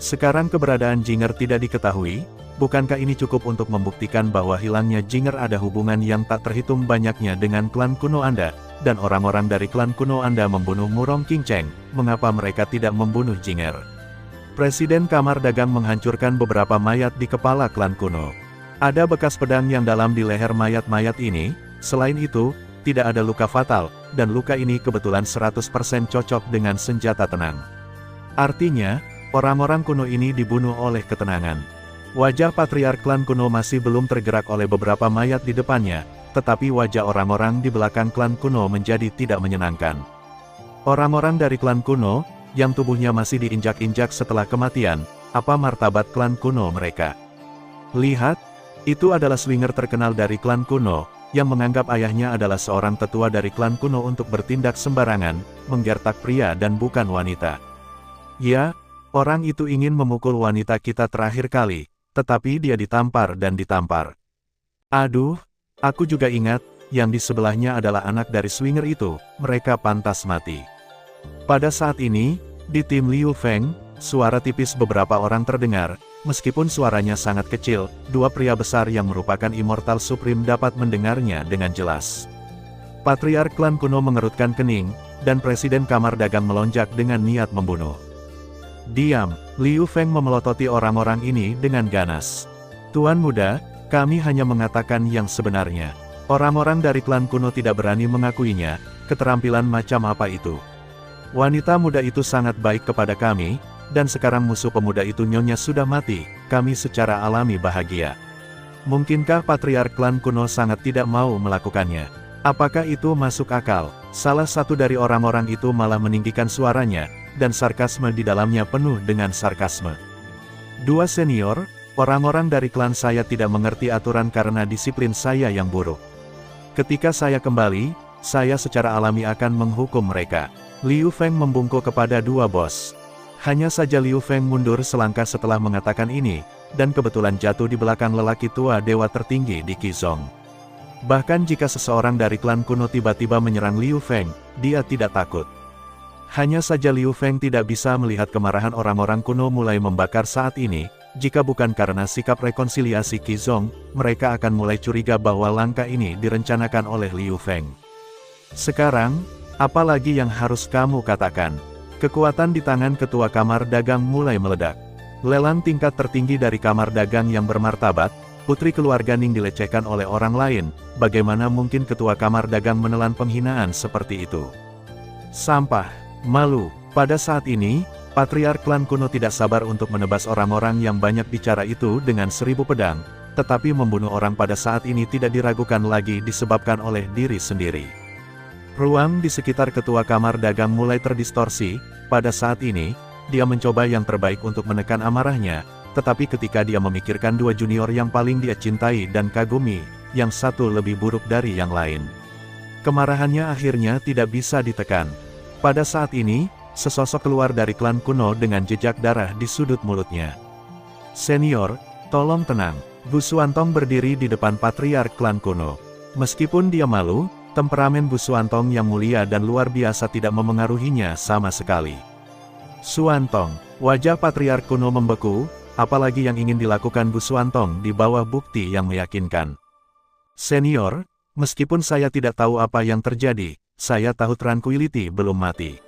Speaker 1: Sekarang keberadaan Jinger tidak diketahui, bukankah ini cukup untuk membuktikan bahwa hilangnya Jinger ada hubungan yang tak terhitung banyaknya dengan klan kuno Anda, dan orang-orang dari klan kuno Anda membunuh Murong Qingcheng, mengapa mereka tidak membunuh Jinger? Presiden Kamar Dagang menghancurkan beberapa mayat di kepala klan kuno. Ada bekas pedang yang dalam di leher mayat-mayat ini, selain itu, tidak ada luka fatal, dan luka ini kebetulan 100% cocok dengan senjata tenang. Artinya, orang-orang kuno ini dibunuh oleh ketenangan. Wajah Patriark klan kuno masih belum tergerak oleh beberapa mayat di depannya, tetapi wajah orang-orang di belakang klan kuno menjadi tidak menyenangkan. Orang-orang dari klan kuno, yang tubuhnya masih diinjak-injak setelah kematian, apa martabat klan kuno mereka? Lihat, itu adalah swinger terkenal dari klan kuno, yang menganggap ayahnya adalah seorang tetua dari klan kuno untuk bertindak sembarangan, menggertak pria dan bukan wanita. Ya, orang itu ingin memukul wanita kita terakhir kali, tetapi dia ditampar dan ditampar. Aduh, aku juga ingat, yang di sebelahnya adalah anak dari swinger itu, mereka pantas mati. Pada saat ini, di tim Liu Feng, suara tipis beberapa orang terdengar, meskipun suaranya sangat kecil, dua pria besar yang merupakan Immortal Supreme dapat mendengarnya dengan jelas. Patriark klan kuno mengerutkan kening, dan Presiden Kamar Dagang melonjak dengan niat membunuh. Diam, Liu Feng memelototi orang-orang ini dengan ganas. Tuan muda, kami hanya mengatakan yang sebenarnya. Orang-orang dari klan kuno tidak berani mengakuinya, keterampilan macam apa itu. Wanita muda itu sangat baik kepada kami, dan sekarang musuh pemuda itu nyonya sudah mati, kami secara alami bahagia. Mungkinkah Patriark klan kuno sangat tidak mau melakukannya? Apakah itu masuk akal? Salah satu dari orang-orang itu malah meninggikan suaranya, dan sarkasme di dalamnya penuh dengan sarkasme. Dua senior, orang-orang dari klan saya tidak mengerti aturan karena disiplin saya yang buruk. Ketika saya kembali, saya secara alami akan menghukum mereka. Liu Feng membungkuk kepada dua bos. Hanya saja Liu Feng mundur selangkah setelah mengatakan ini, dan kebetulan jatuh di belakang lelaki tua dewa tertinggi di Qizong. Bahkan jika seseorang dari klan kuno tiba-tiba menyerang Liu Feng, dia tidak takut. Hanya saja Liu Feng tidak bisa melihat kemarahan orang-orang kuno mulai membakar saat ini, jika bukan karena sikap rekonsiliasi Qizong, mereka akan mulai curiga bahwa langkah ini direncanakan oleh Liu Feng. Sekarang, apalagi yang harus kamu katakan? Kekuatan di tangan ketua kamar dagang mulai meledak. Lelang tingkat tertinggi dari kamar dagang yang bermartabat, putri keluarga Ning dilecehkan oleh orang lain, bagaimana mungkin ketua kamar dagang menelan penghinaan seperti itu? Sampah, malu. Pada saat ini, Patriark klan kuno tidak sabar untuk menebas orang-orang yang banyak bicara itu dengan 1000 pedang, tetapi membunuh orang pada saat ini tidak diragukan lagi disebabkan oleh diri sendiri. Ruang di sekitar ketua kamar dagang mulai terdistorsi. Pada saat ini, dia mencoba yang terbaik untuk menekan amarahnya, tetapi ketika dia memikirkan dua junior yang paling dia cintai dan kagumi, yang satu lebih buruk dari yang lain, kemarahannya akhirnya tidak bisa ditekan. Pada saat ini, sesosok keluar dari klan kuno dengan jejak darah di sudut mulutnya. Senior, tolong tenang. Bu Suantong berdiri di depan Patriark klan kuno. Meskipun dia malu, temperamen Bu Suantong yang mulia dan luar biasa tidak memengaruhinya sama sekali. Suantong, wajah Patriark kuno membeku, apalagi yang ingin dilakukan Bu Suantong di bawah bukti yang meyakinkan. Senior, meskipun saya tidak tahu apa yang terjadi, saya tahu Tranquility belum mati.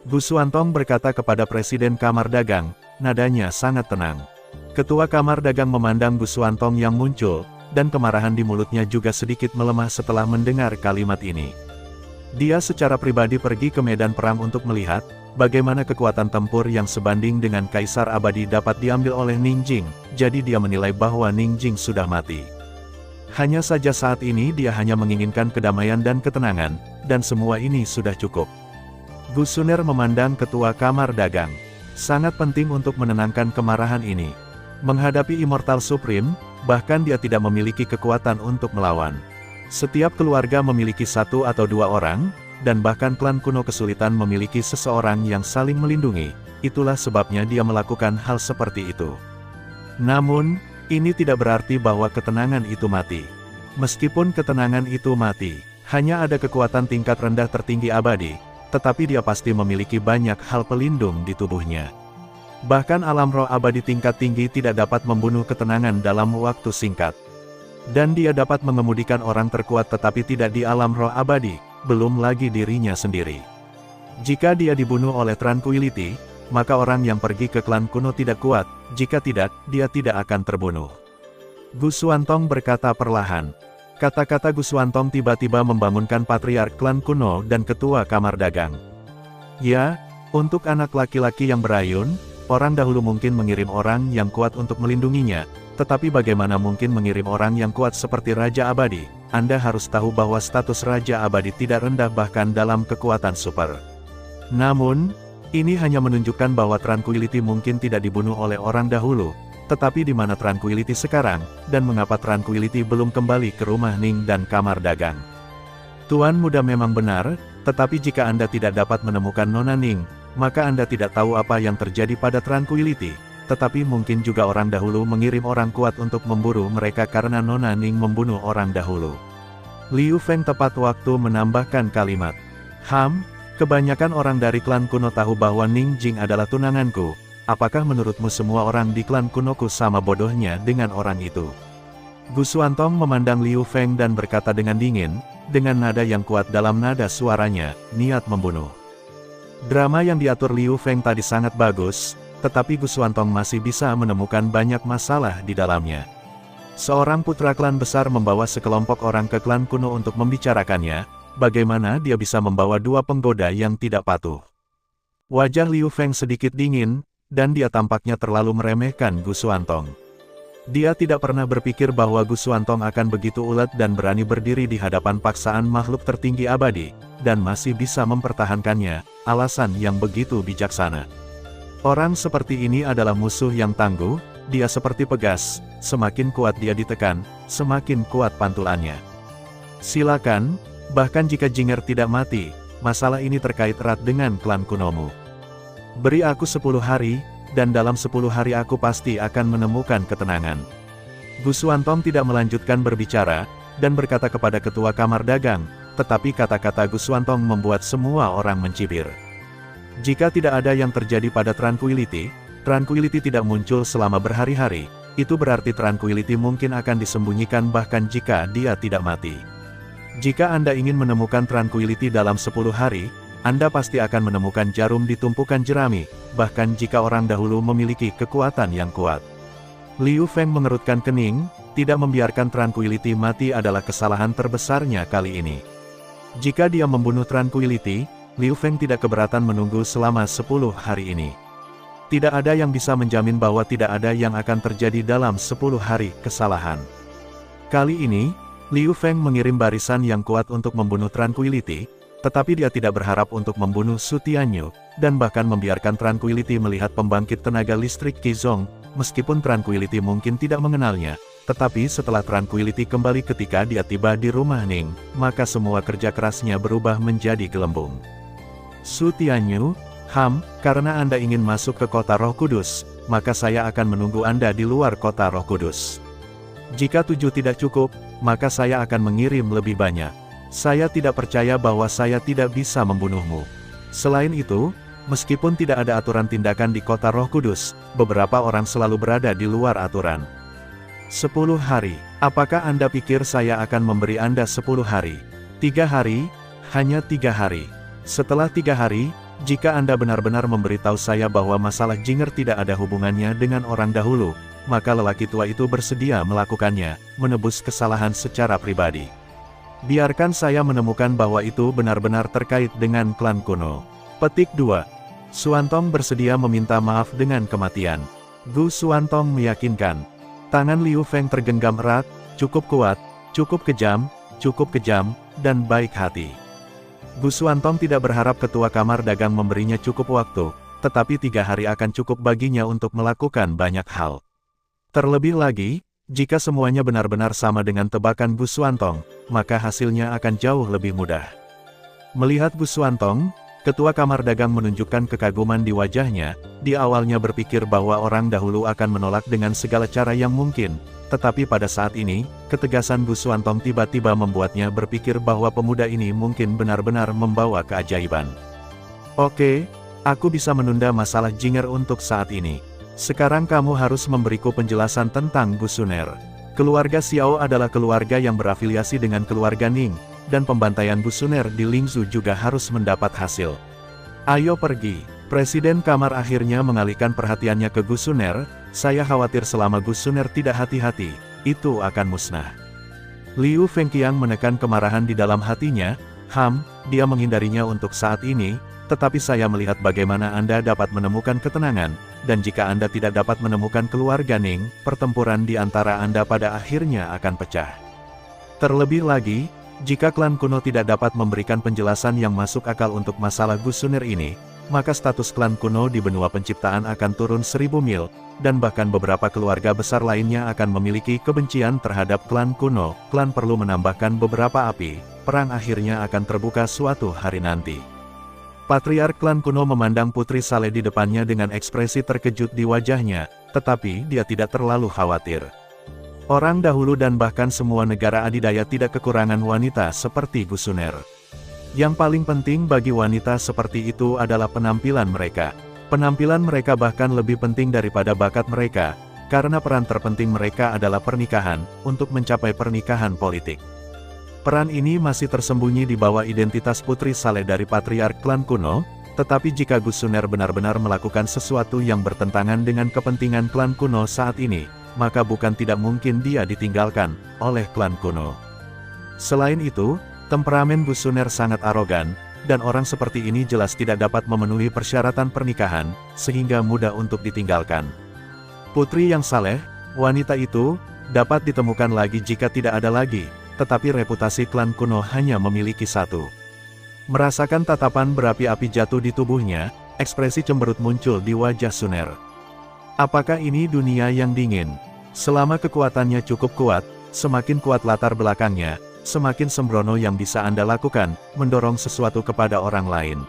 Speaker 1: Bu Suantong berkata kepada Presiden Kamar Dagang, nadanya sangat tenang. Ketua Kamar Dagang memandang Bu Suantong yang muncul, dan kemarahan di mulutnya juga sedikit melemah setelah mendengar kalimat ini. Dia secara pribadi pergi ke medan perang untuk melihat, bagaimana kekuatan tempur yang sebanding dengan Kaisar Abadi dapat diambil oleh Ningjing, jadi dia menilai bahwa Ningjing sudah mati. Hanya saja saat ini dia hanya menginginkan kedamaian dan ketenangan, dan semua ini sudah cukup. Gu Suner memandang Ketua Kamar Dagang. Sangat penting untuk menenangkan kemarahan ini. Menghadapi Immortal Supreme, bahkan dia tidak memiliki kekuatan untuk melawan. Setiap keluarga memiliki satu atau dua orang, dan bahkan klan kuno kesulitan memiliki seseorang yang saling melindungi, itulah sebabnya dia melakukan hal seperti itu. Namun, ini tidak berarti bahwa ketenangan itu mati. Meskipun ketenangan itu mati, hanya ada kekuatan tingkat rendah tertinggi abadi, tetapi dia pasti memiliki banyak hal pelindung di tubuhnya. Bahkan alam roh abadi tingkat tinggi tidak dapat membunuh ketenangan dalam waktu singkat. Dan dia dapat mengemudikan orang terkuat tetapi tidak di alam roh abadi, belum lagi dirinya sendiri. Jika dia dibunuh oleh Tranquility, maka orang yang pergi ke klan kuno tidak kuat, jika tidak, dia tidak akan terbunuh. Gu Suantong berkata perlahan. Kata-kata Gu Suantong tiba-tiba membangunkan Patriark klan kuno dan Ketua Kamar Dagang. Ya, untuk anak laki-laki yang berayun, orang dahulu mungkin mengirim orang yang kuat untuk melindunginya, tetapi bagaimana mungkin mengirim orang yang kuat seperti Raja Abadi? Anda harus tahu bahwa status Raja Abadi tidak rendah bahkan dalam kekuatan super. Namun, ini hanya menunjukkan bahwa Tranquility mungkin tidak dibunuh oleh orang dahulu, tetapi di mana Tranquility sekarang, dan mengapa Tranquility belum kembali ke rumah Ning dan Kamar Dagang. Tuan muda memang benar, tetapi jika Anda tidak dapat menemukan Nona Ning, maka Anda tidak tahu apa yang terjadi pada Tranquility, tetapi mungkin juga orang dahulu mengirim orang kuat untuk memburu mereka karena Nona Ning membunuh orang dahulu. Liu Feng tepat waktu menambahkan kalimat. Kebanyakan orang dari klan kuno tahu bahwa Ning Jing adalah tunanganku. Apakah menurutmu semua orang di klan kunoku sama bodohnya dengan orang itu? Gu Xuantong memandang Liu Feng dan berkata dengan dingin, dengan nada yang kuat dalam nada suaranya, niat membunuh. Drama yang diatur Liu Feng tadi sangat bagus, tetapi Gu Xuantong masih bisa menemukan banyak masalah di dalamnya. Seorang putra klan besar membawa sekelompok orang ke klan kuno untuk membicarakannya, bagaimana dia bisa membawa dua penggoda yang tidak patuh. Wajah Liu Feng sedikit dingin, dan dia tampaknya terlalu meremehkan Gu Xuantong. Dia tidak pernah berpikir bahwa Gu Xuantong akan begitu ulet dan berani berdiri di hadapan paksaan makhluk tertinggi abadi, dan masih bisa mempertahankannya, alasan yang begitu bijaksana. Orang seperti ini adalah musuh yang tangguh, dia seperti pegas, semakin kuat dia ditekan, semakin kuat pantulannya. Silakan, bahkan jika Jinger tidak mati, masalah ini terkait erat dengan klan kunomu. Beri aku 10 hari, dan dalam 10 hari aku pasti akan menemukan ketenangan. Gu Xuantong tidak melanjutkan berbicara, dan berkata kepada ketua kamar dagang, tetapi kata-kata Gu Xuantong membuat semua orang mencibir. Jika tidak ada yang terjadi pada Tranquility tidak muncul selama berhari-hari, itu berarti Tranquility mungkin akan disembunyikan bahkan jika dia tidak mati. Jika Anda ingin menemukan Tranquility dalam 10 hari, Anda pasti akan menemukan jarum di tumpukan jerami, bahkan jika orang dahulu memiliki kekuatan yang kuat. Liu Feng mengerutkan kening, tidak membiarkan Tranquility mati adalah kesalahan terbesarnya kali ini. Jika dia membunuh Tranquility, Liu Feng tidak keberatan menunggu selama 10 hari ini. Tidak ada yang bisa menjamin bahwa tidak ada yang akan terjadi dalam 10 hari kesalahan. Kali ini, Liu Feng mengirim barisan yang kuat untuk membunuh Tranquility, tetapi dia tidak berharap untuk membunuh Su Tianyu, dan bahkan membiarkan Tranquility melihat pembangkit tenaga listrik Qizong, meskipun Tranquility mungkin tidak mengenalnya, tetapi setelah Tranquility kembali ketika dia tiba di rumah Ning, maka semua kerja kerasnya berubah menjadi gelembung. Su Tianyu, karena Anda ingin masuk ke kota Roh Kudus, maka saya akan menunggu Anda di luar kota Roh Kudus. Jika 7 tidak cukup, maka saya akan mengirim lebih banyak. Saya tidak percaya bahwa saya tidak bisa membunuhmu. Selain itu, meskipun tidak ada aturan tindakan di kota Roh Kudus, beberapa orang selalu berada di luar aturan. 10 hari. Apakah Anda pikir saya akan memberi Anda 10 hari? 3 hari? Hanya 3 hari. Setelah 3 hari, jika Anda benar-benar memberitahu saya bahwa masalah Jinger tidak ada hubungannya dengan orang dahulu, maka lelaki tua itu bersedia melakukannya, menebus kesalahan secara pribadi. Biarkan saya menemukan bahwa itu benar-benar terkait dengan klan kuno. Petik 2. Xuantong bersedia meminta maaf dengan kematian. Gu Xuantong meyakinkan. Tangan Liu Feng tergenggam erat, cukup kuat, cukup kejam, dan baik hati. Gu Xuantong tidak berharap ketua kamar dagang memberinya cukup waktu, tetapi 3 hari akan cukup baginya untuk melakukan banyak hal. Terlebih lagi, jika semuanya benar-benar sama dengan tebakan Gu Xuantong, maka hasilnya akan jauh lebih mudah. Melihat Gu Xuantong, ketua kamar dagang menunjukkan kekaguman di wajahnya. Dia awalnya berpikir bahwa orang dahulu akan menolak dengan segala cara yang mungkin, tetapi pada saat ini, ketegasan Gu Xuantong tiba-tiba membuatnya berpikir bahwa pemuda ini mungkin benar-benar membawa keajaiban. Oke, aku bisa menunda masalah Jinger untuk saat ini. Sekarang kamu harus memberiku penjelasan tentang Gu Suner. Keluarga Xiao adalah keluarga yang berafiliasi dengan keluarga Ning, dan pembantaian Gu Suner di Lingzhou juga harus mendapat hasil. Ayo pergi. Presiden kamar akhirnya mengalihkan perhatiannya ke Gu Suner. Saya khawatir selama Gu Suner tidak hati-hati, itu akan musnah. Liu Fengqiang menekan kemarahan di dalam hatinya. Dia menghindarinya untuk saat ini, tetapi saya melihat bagaimana Anda dapat menemukan ketenangan, dan jika Anda tidak dapat menemukan keluarga Ning, pertempuran di antara Anda pada akhirnya akan pecah. Terlebih lagi, jika klan kuno tidak dapat memberikan penjelasan yang masuk akal untuk masalah Gu Suner ini, maka status klan kuno di benua penciptaan akan turun 1000 mil, dan bahkan beberapa keluarga besar lainnya akan memiliki kebencian terhadap klan kuno. Klan perlu menambahkan beberapa api, perang akhirnya akan terbuka suatu hari nanti. Patriark klan kuno memandang Putri Saleh di depannya dengan ekspresi terkejut di wajahnya, tetapi dia tidak terlalu khawatir. Orang dahulu dan bahkan semua negara adidaya tidak kekurangan wanita seperti Gu Suner. Yang paling penting bagi wanita seperti itu adalah penampilan mereka. Penampilan mereka bahkan lebih penting daripada bakat mereka, karena peran terpenting mereka adalah pernikahan, untuk mencapai pernikahan politik. Peran ini masih tersembunyi di bawah identitas Putri Saleh dari Patriark Klan Kuno, tetapi jika Gus Suner benar-benar melakukan sesuatu yang bertentangan dengan kepentingan Klan Kuno saat ini, maka bukan tidak mungkin dia ditinggalkan oleh Klan Kuno. Selain itu, temperamen Gus Suner sangat arogan, dan orang seperti ini jelas tidak dapat memenuhi persyaratan pernikahan, sehingga mudah untuk ditinggalkan. Putri yang saleh, wanita itu, dapat ditemukan lagi jika tidak ada lagi, tetapi reputasi Klan Kuno hanya memiliki satu. Merasakan tatapan berapi-api jatuh di tubuhnya, ekspresi cemberut muncul di wajah Suner. Apakah ini dunia yang dingin? Selama kekuatannya cukup kuat, semakin kuat latar belakangnya, semakin sembrono yang bisa Anda lakukan, mendorong sesuatu kepada orang lain.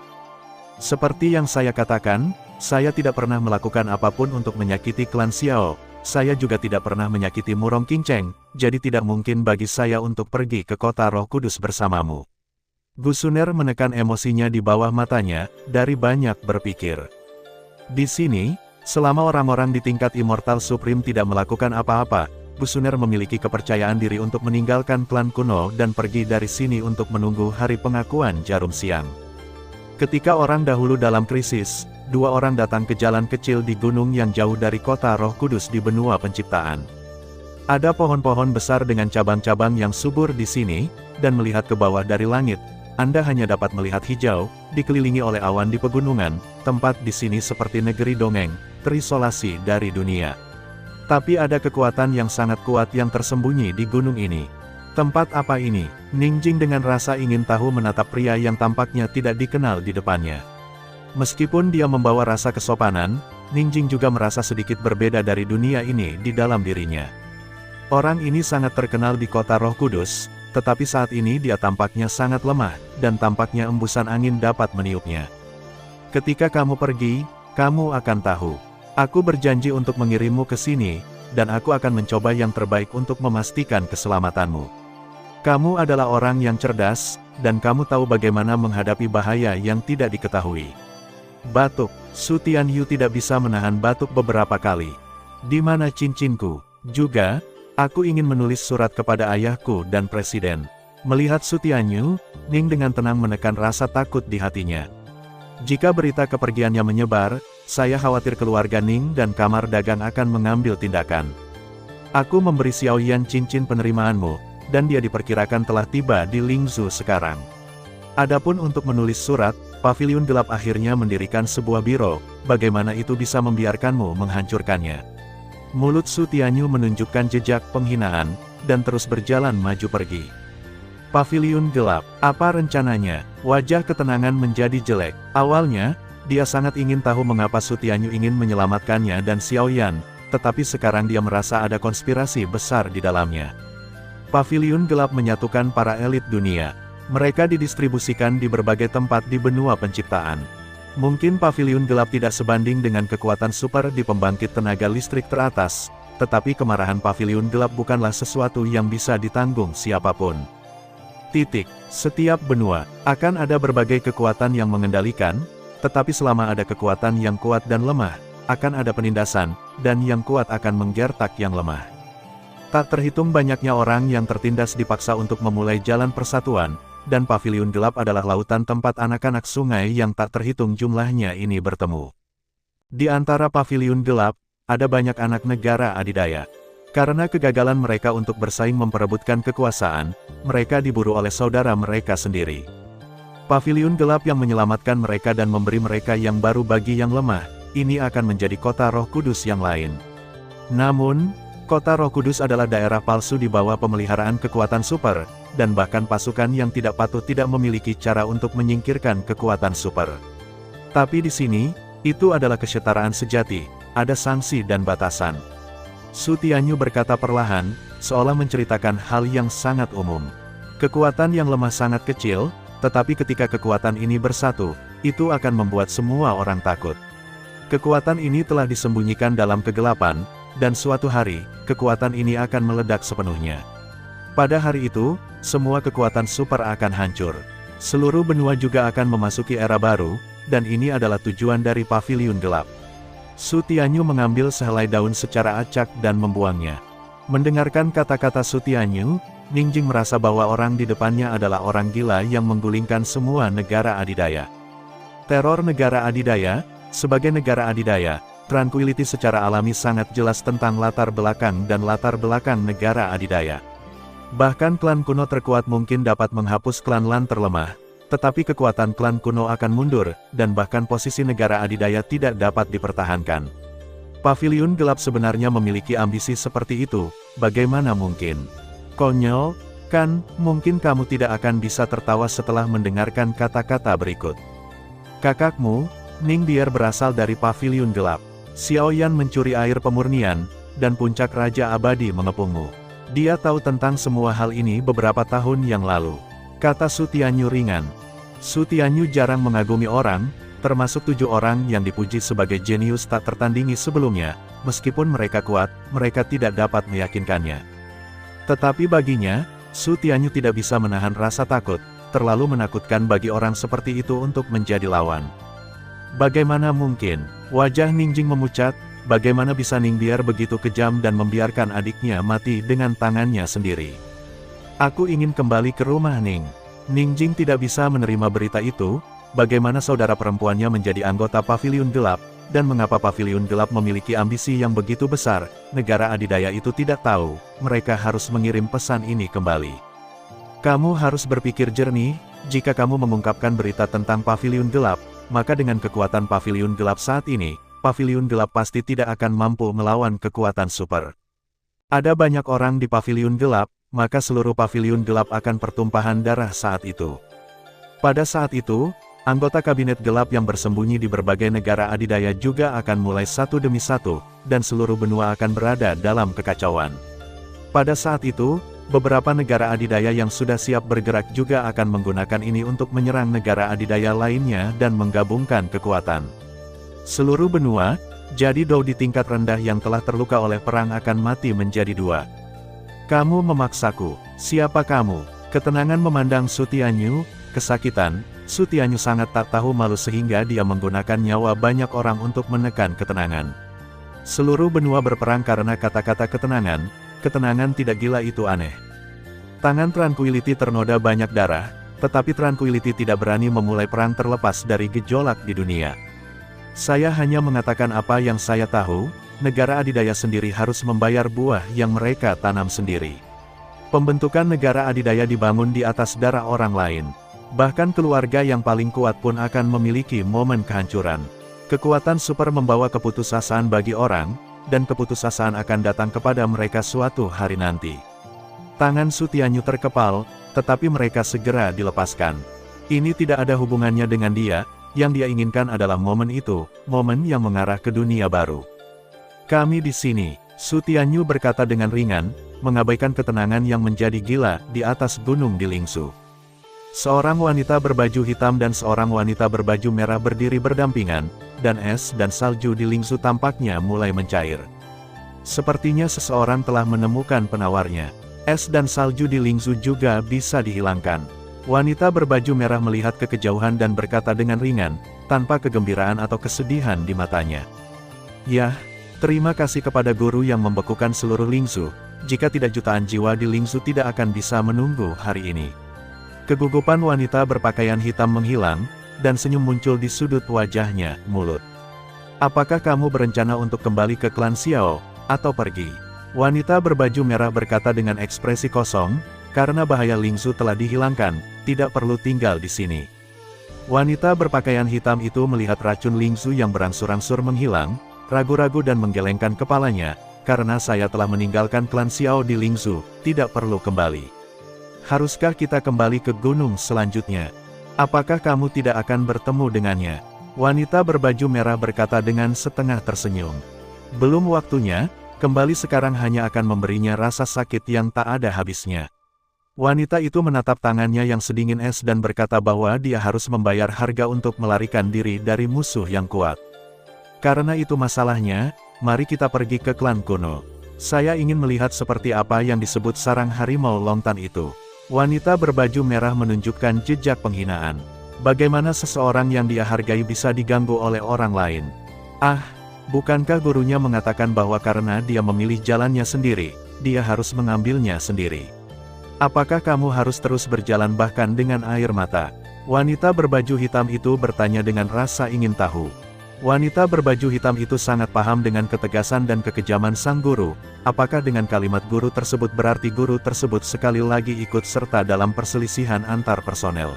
Speaker 1: Seperti yang saya katakan, saya tidak pernah melakukan apapun untuk menyakiti klan Xiao, saya juga tidak pernah menyakiti Murong Qingcheng, jadi tidak mungkin bagi saya untuk pergi ke kota Roh Kudus bersamamu. Gus Suner menekan emosinya di bawah matanya, dari banyak berpikir. Di sini, selama orang-orang di tingkat Immortal Supreme tidak melakukan apa-apa, Gus Suner memiliki kepercayaan diri untuk meninggalkan Klan Kuno dan pergi dari sini untuk menunggu hari pengakuan Jarum Siang. Ketika orang dahulu dalam krisis, dua orang datang ke jalan kecil di gunung yang jauh dari kota Roh Kudus di benua penciptaan. Ada pohon-pohon besar dengan cabang-cabang yang subur di sini, dan melihat ke bawah dari langit, Anda hanya dapat melihat hijau, dikelilingi oleh awan di pegunungan, tempat di sini seperti negeri dongeng, terisolasi dari dunia. Tapi ada kekuatan yang sangat kuat yang tersembunyi di gunung ini. Tempat apa ini? Ningjing dengan rasa ingin tahu menatap pria yang tampaknya tidak dikenal di depannya. Meskipun dia membawa rasa kesopanan, Ningjing juga merasa sedikit berbeda dari dunia ini di dalam dirinya. Orang ini sangat terkenal di kota Roh Kudus, tetapi saat ini dia tampaknya sangat lemah, dan tampaknya embusan angin dapat meniupnya. Ketika kamu pergi, kamu akan tahu. Aku berjanji untuk mengirimmu ke sini, dan aku akan mencoba yang terbaik untuk memastikan keselamatanmu. Kamu adalah orang yang cerdas, dan kamu tahu bagaimana menghadapi bahaya yang tidak diketahui. Batuk. Su Tianyu tidak bisa menahan batuk beberapa kali. Di mana cincinku? Juga, aku ingin menulis surat kepada ayahku dan presiden. Melihat Su Tianyu, Ning dengan tenang menekan rasa takut di hatinya. Jika berita kepergiannya menyebar, saya khawatir keluarga Ning dan kamar dagang akan mengambil tindakan. Aku memberi Xiaoyan cincin penerimaanmu, dan dia diperkirakan telah tiba di Lingzhou sekarang. Adapun untuk menulis surat, Paviliun Gelap akhirnya mendirikan sebuah biro, bagaimana itu bisa membiarkanmu menghancurkannya. Mulut Su Tianyu menunjukkan jejak penghinaan, dan terus berjalan maju pergi. Paviliun Gelap, apa rencananya? Wajah ketenangan menjadi jelek. Awalnya, dia sangat ingin tahu mengapa Su Tianyu ingin menyelamatkannya dan Xiaoyan, tetapi sekarang dia merasa ada konspirasi besar di dalamnya. Paviliun Gelap menyatukan para elit dunia. Mereka didistribusikan di berbagai tempat di benua penciptaan. Mungkin Paviliun Gelap tidak sebanding dengan kekuatan super di pembangkit tenaga listrik teratas, tetapi kemarahan Paviliun Gelap bukanlah sesuatu yang bisa ditanggung siapapun. Setiap benua, akan ada berbagai kekuatan yang mengendalikan, tetapi selama ada kekuatan yang kuat dan lemah, akan ada penindasan, dan yang kuat akan menggertak yang lemah. Tak terhitung banyaknya orang yang tertindas dipaksa untuk memulai jalan persatuan, dan Paviliun Gelap adalah lautan tempat anak-anak sungai yang tak terhitung jumlahnya ini bertemu. Di antara Paviliun Gelap, ada banyak anak negara adidaya. Karena kegagalan mereka untuk bersaing memperebutkan kekuasaan, mereka diburu oleh saudara mereka sendiri. Paviliun Gelap yang menyelamatkan mereka dan memberi mereka yang baru bagi yang lemah, ini akan menjadi kota Roh Kudus yang lain. Namun, kota Roh Kudus adalah daerah palsu di bawah pemeliharaan kekuatan super, dan bahkan pasukan yang tidak patut tidak memiliki cara untuk menyingkirkan kekuatan super. Tapi di sini, itu adalah kesetaraan sejati, ada sanksi dan batasan. Su Tianyu berkata perlahan, seolah menceritakan hal yang sangat umum. Kekuatan yang lemah sangat kecil, tetapi ketika kekuatan ini bersatu, itu akan membuat semua orang takut. Kekuatan ini telah disembunyikan dalam kegelapan, dan suatu hari, kekuatan ini akan meledak sepenuhnya. Pada hari itu, semua kekuatan super akan hancur. Seluruh benua juga akan memasuki era baru, dan ini adalah tujuan dari Paviliun Gelap. Su Tianyu mengambil sehelai daun secara acak dan membuangnya. Mendengarkan kata-kata Su Tianyu, Ningjing merasa bahwa orang di depannya adalah orang gila yang menggulingkan semua negara adidaya. Teror negara adidaya. Sebagai negara adidaya, Tranquility secara alami sangat jelas tentang latar belakang dan latar belakang negara adidaya. Bahkan klan kuno terkuat mungkin dapat menghapus klan-klan terlemah, tetapi kekuatan klan kuno akan mundur, dan bahkan posisi negara adidaya tidak dapat dipertahankan. Paviliun Gelap sebenarnya memiliki ambisi seperti itu, bagaimana mungkin? Konyol, kan? Mungkin kamu tidak akan bisa tertawa setelah mendengarkan kata-kata berikut. Kakakmu, Ning Bier berasal dari Paviliun Gelap. Xiao Yan mencuri air pemurnian, dan puncak Raja Abadi mengepungmu. Dia tahu tentang semua hal ini beberapa tahun yang lalu. Kata Su Tianyu ringan. Su Tianyu jarang mengagumi orang, termasuk 7 orang yang dipuji sebagai jenius tak tertandingi sebelumnya. Meskipun mereka kuat, mereka tidak dapat meyakinkannya. Tetapi baginya, Su Tianyu tidak bisa menahan rasa takut, terlalu menakutkan bagi orang seperti itu untuk menjadi lawan. Bagaimana mungkin? Wajah Ningjing memucat, bagaimana bisa Ning Bier begitu kejam dan membiarkan adiknya mati dengan tangannya sendiri. Aku ingin kembali ke rumah Ning. Ningjing tidak bisa menerima berita itu, bagaimana saudara perempuannya menjadi anggota Paviliun Gelap, dan mengapa Paviliun Gelap memiliki ambisi yang begitu besar. Negara adidaya itu tidak tahu, mereka harus mengirim pesan ini kembali. Kamu harus berpikir jernih, jika kamu mengungkapkan berita tentang Paviliun Gelap, maka dengan kekuatan Paviliun Gelap saat ini, Paviliun Gelap pasti tidak akan mampu melawan kekuatan super. Ada banyak orang di Paviliun Gelap, maka seluruh Paviliun Gelap akan pertumpahan darah saat itu. Pada saat itu, anggota kabinet gelap yang bersembunyi di berbagai negara adidaya juga akan mulai satu demi satu, dan seluruh benua akan berada dalam kekacauan. Pada saat itu, beberapa negara adidaya yang sudah siap bergerak juga akan menggunakan ini untuk menyerang negara adidaya lainnya dan menggabungkan kekuatan. Seluruh benua, jadi Dou di tingkat rendah yang telah terluka oleh perang akan mati menjadi 2. Kamu memaksaku. Siapa kamu? Ketenangan memandang Su Tianyu, kesakitan. Su Tianyu sangat tak tahu malu sehingga dia menggunakan nyawa banyak orang untuk menekan ketenangan. Seluruh benua berperang karena kata-kata ketenangan. Ketenangan tidak gila itu aneh. Tangan Tranquility ternoda banyak darah, tetapi Tranquility tidak berani memulai perang terlepas dari gejolak di dunia. Saya hanya mengatakan apa yang saya tahu, negara adidaya sendiri harus membayar buah yang mereka tanam sendiri. Pembentukan negara adidaya dibangun di atas darah orang lain. Bahkan keluarga yang paling kuat pun akan memiliki momen kehancuran. Kekuatan super membawa keputusasaan bagi orang, dan keputusasaan akan datang kepada mereka suatu hari nanti. Tangan Su Tianyu terkepal, tetapi mereka segera dilepaskan. Ini tidak ada hubungannya dengan dia, yang dia inginkan adalah momen itu, momen yang mengarah ke dunia baru. Kami di sini, Su Tianyu berkata dengan ringan, mengabaikan ketenangan yang menjadi gila di atas gunung di Lingsu. Seorang wanita berbaju hitam dan seorang wanita berbaju merah berdiri berdampingan, dan es dan salju di Lingsu tampaknya mulai mencair. Sepertinya seseorang telah menemukan penawarnya. Es dan salju di Lingsu juga bisa dihilangkan. Wanita berbaju merah melihat ke kejauhan dan berkata dengan ringan, tanpa kegembiraan atau kesedihan di matanya. Yah, terima kasih kepada guru yang membekukan seluruh Lingsu, jika tidak jutaan jiwa di Lingsu tidak akan bisa menunggu hari ini. Kegugupan wanita berpakaian hitam menghilang, dan senyum muncul di sudut wajahnya, mulut. Apakah kamu berencana untuk kembali ke klan Xiao, atau pergi? Wanita berbaju merah berkata dengan ekspresi kosong, karena bahaya Lingsu telah dihilangkan, tidak perlu tinggal di sini. Wanita berpakaian hitam itu melihat racun Lingsu yang berangsur-angsur menghilang, ragu-ragu dan menggelengkan kepalanya, karena saya telah meninggalkan klan Xiao di Lingsu, tidak perlu kembali. Haruskah kita kembali ke gunung selanjutnya? Apakah kamu tidak akan bertemu dengannya? Wanita berbaju merah berkata dengan setengah tersenyum. Belum waktunya, kembali sekarang hanya akan memberinya rasa sakit yang tak ada habisnya. Wanita itu menatap tangannya yang sedingin es dan berkata bahwa dia harus membayar harga untuk melarikan diri dari musuh yang kuat. Karena itu masalahnya, mari kita pergi ke klan kuno. Saya ingin melihat seperti apa yang disebut sarang harimau lontan itu. Wanita berbaju merah menunjukkan jejak penghinaan. Bagaimana seseorang yang dia hargai bisa diganggu oleh orang lain? Ah, bukankah gurunya mengatakan bahwa karena dia memilih jalannya sendiri, dia harus mengambilnya sendiri? Apakah kamu harus terus berjalan bahkan dengan air mata? Wanita berbaju hitam itu bertanya dengan rasa ingin tahu. Wanita berbaju hitam itu sangat paham dengan ketegasan dan kekejaman sang guru. Apakah dengan kalimat guru tersebut berarti guru tersebut sekali lagi ikut serta dalam perselisihan antar personel?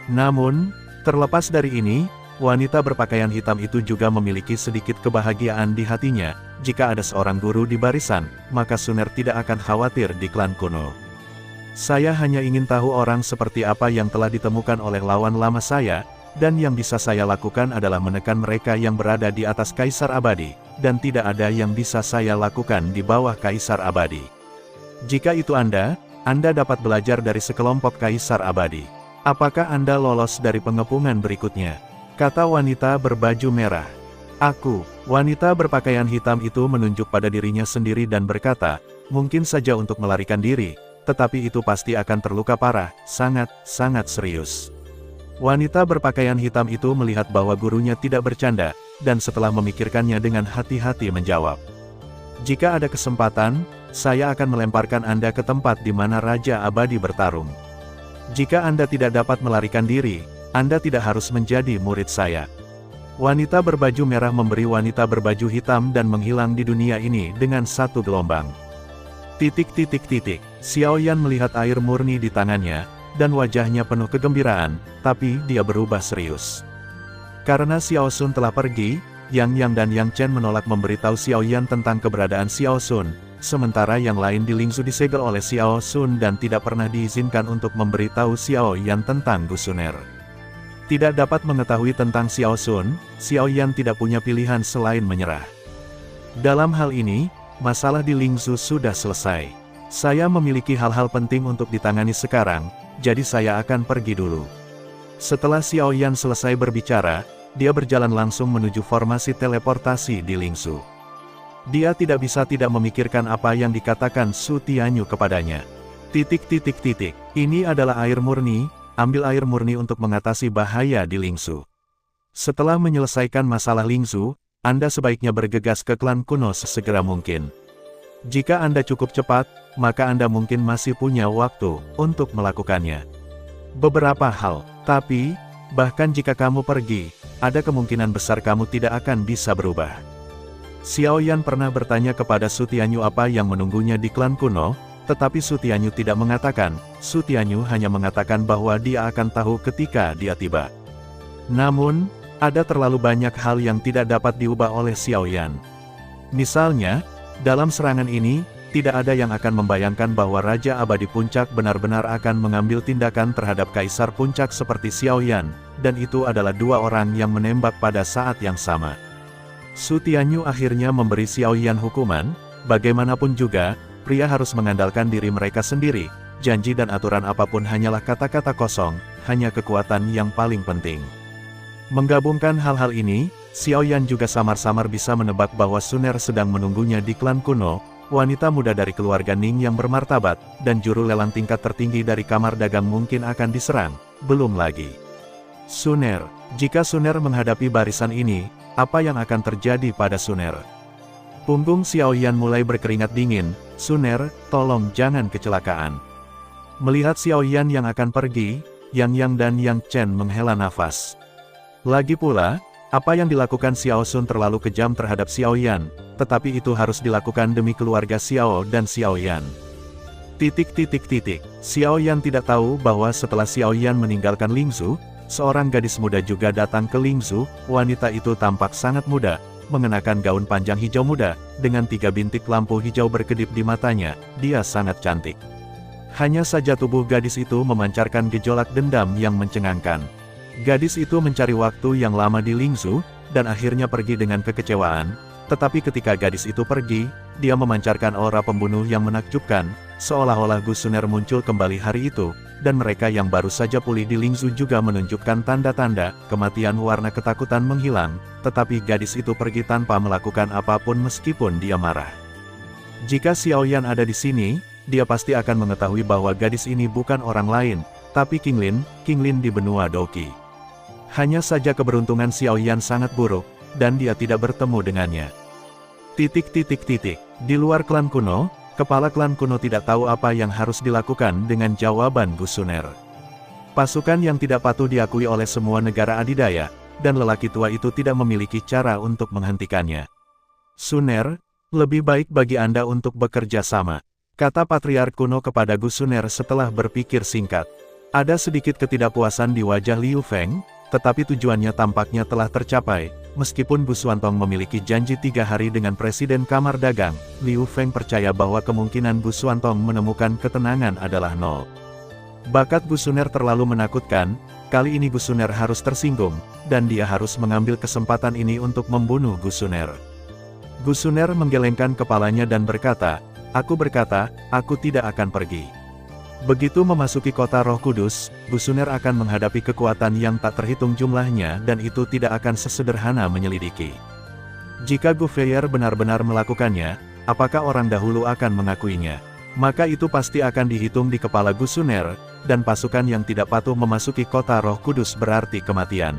Speaker 1: Namun, terlepas dari ini, wanita berpakaian hitam itu juga memiliki sedikit kebahagiaan di hatinya. Jika ada seorang guru di barisan, maka Suner tidak akan khawatir di klan kuno. Saya hanya ingin tahu orang seperti apa yang telah ditemukan oleh lawan lama saya, dan yang bisa saya lakukan adalah menekan mereka yang berada di atas Kaisar Abadi, dan tidak ada yang bisa saya lakukan di bawah Kaisar Abadi. Jika itu Anda dapat belajar dari sekelompok Kaisar Abadi. Apakah Anda lolos dari pengepungan berikutnya? Kata wanita berbaju merah. Aku, wanita berpakaian hitam itu menunjuk pada dirinya sendiri dan berkata, mungkin saja untuk melarikan diri, tetapi itu pasti akan terluka parah, sangat serius. Wanita berpakaian hitam itu melihat bahwa gurunya tidak bercanda, dan setelah memikirkannya dengan hati-hati menjawab. Jika ada kesempatan, saya akan melemparkan Anda ke tempat di mana Raja Abadi bertarung. Jika Anda tidak dapat melarikan diri, Anda tidak harus menjadi murid saya. Wanita berbaju merah memberi wanita berbaju hitam dan menghilang di dunia ini dengan satu gelombang. Xiao Yan melihat air murni di tangannya, dan wajahnya penuh kegembiraan, tapi dia berubah serius. Karena Xiao Sun telah pergi, Yang Yang dan Yang Chen menolak memberitahu Xiao Yan tentang keberadaan Xiao Sun, sementara yang lain di Lingzhou disegel oleh Xiao Sun dan tidak pernah diizinkan untuk memberitahu Xiao Yan tentang Gu Suner. Tidak dapat mengetahui tentang Xiao Sun, Xiao Yan tidak punya pilihan selain menyerah. Dalam hal ini, masalah di Lingzhou sudah selesai. Saya memiliki hal-hal penting untuk ditangani sekarang, jadi saya akan pergi dulu. Setelah Xiao Yan selesai berbicara, dia berjalan langsung menuju formasi teleportasi di Lingzhou. Dia tidak bisa tidak memikirkan apa yang dikatakan Su Tianyu kepadanya. Ini adalah air murni, ambil air murni untuk mengatasi bahaya di Lingzhou. Setelah menyelesaikan masalah Lingzhou, Anda sebaiknya bergegas ke klan kuno sesegera mungkin. Jika Anda cukup cepat, maka Anda mungkin masih punya waktu untuk melakukannya. Beberapa hal, tapi, bahkan jika kamu pergi, ada kemungkinan besar kamu tidak akan bisa berubah. Xiao Yan pernah bertanya kepada Su Tianyu apa yang menunggunya di klan kuno, tetapi Su Tianyu tidak mengatakan. Su Tianyu hanya mengatakan bahwa dia akan tahu ketika dia tiba. Namun, ada terlalu banyak hal yang tidak dapat diubah oleh Xiao Yan. Misalnya, dalam serangan ini, tidak ada yang akan membayangkan bahwa Raja Abadi Puncak benar-benar akan mengambil tindakan terhadap Kaisar Puncak seperti Xiao Yan, dan itu adalah dua orang yang menembak pada saat yang sama. Su Tianyu akhirnya memberi Xiao Yan hukuman, bagaimanapun juga, pria harus mengandalkan diri mereka sendiri, janji dan aturan apapun hanyalah kata-kata kosong, hanya kekuatan yang paling penting. Menggabungkan hal-hal ini, Xiao Yan juga samar-samar bisa menebak bahwa Suner sedang menunggunya di klan kuno, wanita muda dari keluarga Ning yang bermartabat, dan juru lelang tingkat tertinggi dari kamar dagang mungkin akan diserang, belum lagi Suner. Jika Suner menghadapi barisan ini, apa yang akan terjadi pada Suner? Punggung Xiao Yan mulai berkeringat dingin. Suner, tolong jangan kecelakaan. Melihat Xiao Yan yang akan pergi, Yang Yang dan Yang Chen menghela nafas. Lagi pula, apa yang dilakukan Xiao Sun terlalu kejam terhadap Xiao Yan, tetapi itu harus dilakukan demi keluarga Xiao dan Xiao Yan. Xiao Yan tidak tahu bahwa setelah Xiao Yan meninggalkan Lingzhou, seorang gadis muda juga datang ke Lingzhou. Wanita itu tampak sangat muda, mengenakan gaun panjang hijau muda, dengan 3 bintik lampu hijau berkedip di matanya. Dia sangat cantik. Hanya saja tubuh gadis itu memancarkan gejolak dendam yang mencengangkan. Gadis itu mencari waktu yang lama di Lingzhou, dan akhirnya pergi dengan kekecewaan, tetapi ketika gadis itu pergi, dia memancarkan aura pembunuh yang menakjubkan, seolah-olah Gu Suner muncul kembali hari itu, dan mereka yang baru saja pulih di Lingzhou juga menunjukkan tanda-tanda kematian. Warna ketakutan menghilang, tetapi gadis itu pergi tanpa melakukan apapun meskipun dia marah. Jika Xiao Yan ada di sini, dia pasti akan mengetahui bahwa gadis ini bukan orang lain, tapi King Lin di benua Douqi. Hanya saja keberuntungan Xiao Yan sangat buruk, dan dia tidak bertemu dengannya. Di luar klan kuno, kepala klan kuno tidak tahu apa yang harus dilakukan dengan jawaban Gu Suner. Pasukan yang tidak patuh diakui oleh semua negara adidaya, dan lelaki tua itu tidak memiliki cara untuk menghentikannya. Suner, lebih baik bagi Anda untuk bekerja sama, kata Patriark kuno kepada Gu Suner setelah berpikir singkat. Ada sedikit ketidakpuasan di wajah Liu Feng, tetapi tujuannya tampaknya telah tercapai. Meskipun Bu Xuantong memiliki janji 3 hari dengan Presiden Kamar Dagang, Liu Feng percaya bahwa kemungkinan Bu Xuantong menemukan ketenangan adalah nol. Bakat Gu Suner terlalu menakutkan, kali ini Gu Suner harus tersinggung, dan dia harus mengambil kesempatan ini untuk membunuh Gu Suner. Gu Suner menggelengkan kepalanya dan berkata, aku tidak akan pergi. Begitu memasuki kota Roh Kudus, Gu Suner akan menghadapi kekuatan yang tak terhitung jumlahnya dan itu tidak akan sesederhana menyelidiki. Jika Gu Feier benar-benar melakukannya, apakah orang dahulu akan mengakuinya? Maka itu pasti akan dihitung di kepala Gu Suner, dan pasukan yang tidak patuh memasuki kota Roh Kudus berarti kematian.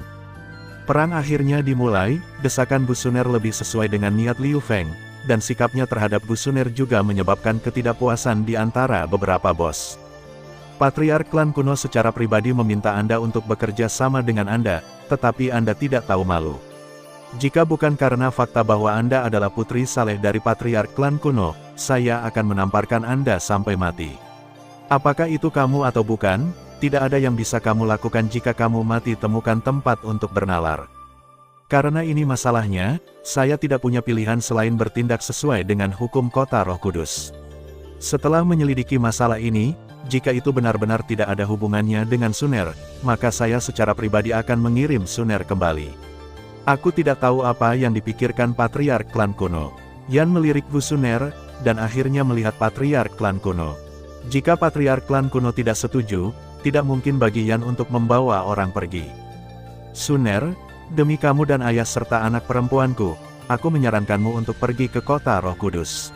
Speaker 1: Perang akhirnya dimulai, desakan Gu Suner lebih sesuai dengan niat Liu Feng, dan sikapnya terhadap Gu Suner juga menyebabkan ketidakpuasan di antara beberapa bos. Patriark klan kuno secara pribadi meminta Anda untuk bekerja sama dengan Anda, tetapi Anda tidak tahu malu. Jika bukan karena fakta bahwa Anda adalah putri saleh dari Patriark klan kuno, saya akan menamparkan Anda sampai mati. Apakah itu kamu atau bukan? Tidak ada yang bisa kamu lakukan jika kamu mati. Temukan tempat untuk bernalar. Karena ini masalahnya, saya tidak punya pilihan selain bertindak sesuai dengan hukum kota Roh Kudus. Setelah menyelidiki masalah ini, jika itu benar-benar tidak ada hubungannya dengan Suner, maka saya secara pribadi akan mengirim Suner kembali. Aku tidak tahu apa yang dipikirkan Patriark klan kuno. Yan melirik Gu Suner, dan akhirnya melihat Patriark klan kuno. Jika Patriark klan kuno tidak setuju, tidak mungkin bagi Yan untuk membawa orang pergi. Suner, demi kamu dan ayah serta anak perempuanku, aku menyarankanmu untuk pergi ke kota Roh Kudus.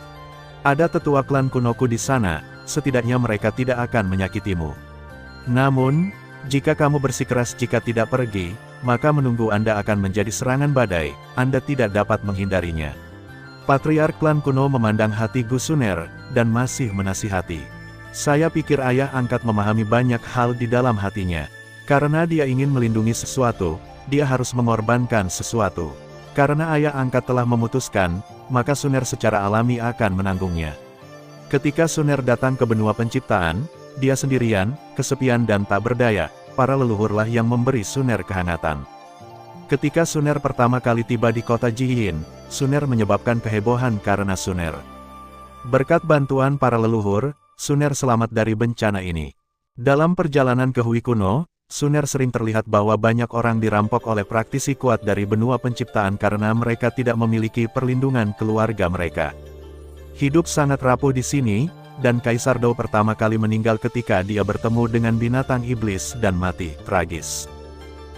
Speaker 1: Ada tetua klan kunoku di sana, setidaknya mereka tidak akan menyakitimu. Namun, jika kamu bersikeras jika tidak pergi, maka menunggu Anda akan menjadi serangan badai, Anda tidak dapat menghindarinya. Patriark klan kuno memandang hati Gu Suner, dan masih menasihati. Saya pikir ayah angkat memahami banyak hal di dalam hatinya. Karena dia ingin melindungi sesuatu, dia harus mengorbankan sesuatu. Karena ayah angkat telah memutuskan, maka Suner secara alami akan menanggungnya. Ketika Suner datang ke benua penciptaan, dia sendirian, kesepian dan tak berdaya. Para leluhurlah yang memberi Suner kehangatan. Ketika Suner pertama kali tiba di kota Jiyin, Suner menyebabkan kehebohan karena Suner. Berkat bantuan para leluhur, Suner selamat dari bencana ini. Dalam perjalanan ke Hui kuno, Suner sering terlihat bahwa banyak orang dirampok oleh praktisi kuat dari benua penciptaan karena mereka tidak memiliki perlindungan keluarga mereka. Hidup sangat rapuh di sini, dan Kaisar Dou pertama kali meninggal ketika dia bertemu dengan binatang iblis dan mati tragis.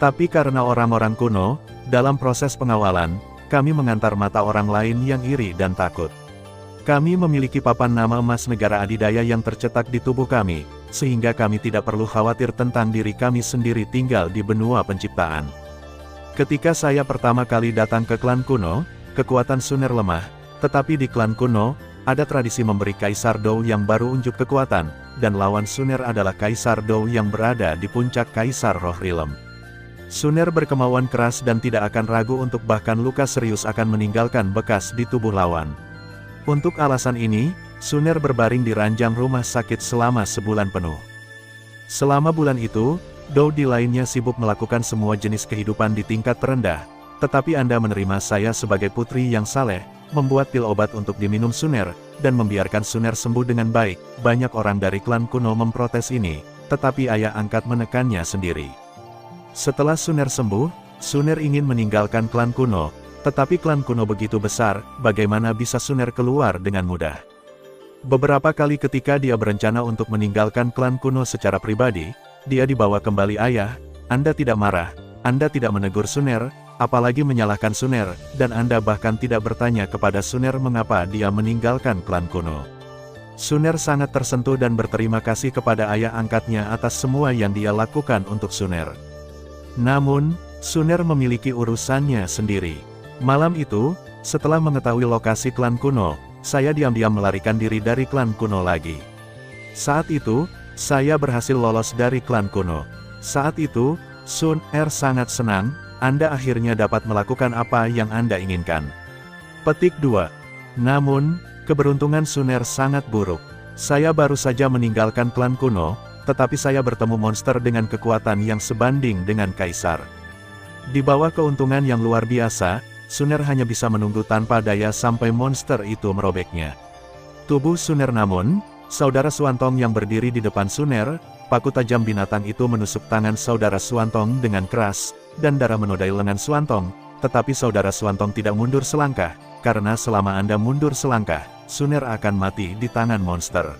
Speaker 1: Tapi karena orang-orang kuno, dalam proses pengawalan, kami mengantar mata orang lain yang iri dan takut. Kami memiliki papan nama emas negara adidaya yang tercetak di tubuh kami, sehingga kami tidak perlu khawatir tentang diri kami sendiri tinggal di benua penciptaan. Ketika saya pertama kali datang ke klan kuno, kekuatan Suner lemah, tetapi di klan kuno, ada tradisi memberi Kaisar Dou yang baru unjuk kekuatan, dan lawan Suner adalah Kaisar Dou yang berada di puncak Kaisar Roh Rilem. Suner berkemauan keras dan tidak akan ragu untuk bahkan luka serius akan meninggalkan bekas di tubuh lawan. Untuk alasan ini, Suner berbaring di ranjang rumah sakit selama sebulan penuh. Selama bulan itu, Dou di lainnya sibuk melakukan semua jenis kehidupan di tingkat terendah, tetapi Anda menerima saya sebagai putri yang saleh, membuat pil obat untuk diminum Suner, dan membiarkan Suner sembuh dengan baik. Banyak orang dari klan kuno memprotes ini, tetapi ayah angkat menekannya sendiri. Setelah Suner sembuh, Suner ingin meninggalkan klan kuno, tetapi klan kuno begitu besar, bagaimana bisa Suner keluar dengan mudah? Beberapa kali ketika dia berencana untuk meninggalkan klan kuno secara pribadi, dia dibawa kembali ayah. Anda tidak marah, Anda tidak menegur Suner, apalagi menyalahkan Suner, dan Anda bahkan tidak bertanya kepada Suner mengapa dia meninggalkan klan kuno. Suner sangat tersentuh dan berterima kasih kepada ayah angkatnya atas semua yang dia lakukan untuk Suner. Namun, Suner memiliki urusannya sendiri. Malam itu, setelah mengetahui lokasi klan kuno, saya diam-diam melarikan diri dari klan kuno lagi. Saat itu, saya berhasil lolos dari klan kuno. Saat itu, Suner sangat senang, Anda akhirnya dapat melakukan apa yang Anda inginkan. Petik 2. Namun, keberuntungan Suner sangat buruk. Saya baru saja meninggalkan klan kuno, tetapi saya bertemu monster dengan kekuatan yang sebanding dengan Kaisar. Di bawah keuntungan yang luar biasa, Suner hanya bisa menunggu tanpa daya sampai monster itu merobeknya tubuh Suner. Namun, saudara Suantong yang berdiri di depan Suner, paku tajam binatang itu menusuk tangan saudara Suantong dengan keras, dan darah menodai lengan Suantong, tetapi saudara Suantong tidak mundur selangkah, karena selama Anda mundur selangkah, Suner akan mati di tangan monster.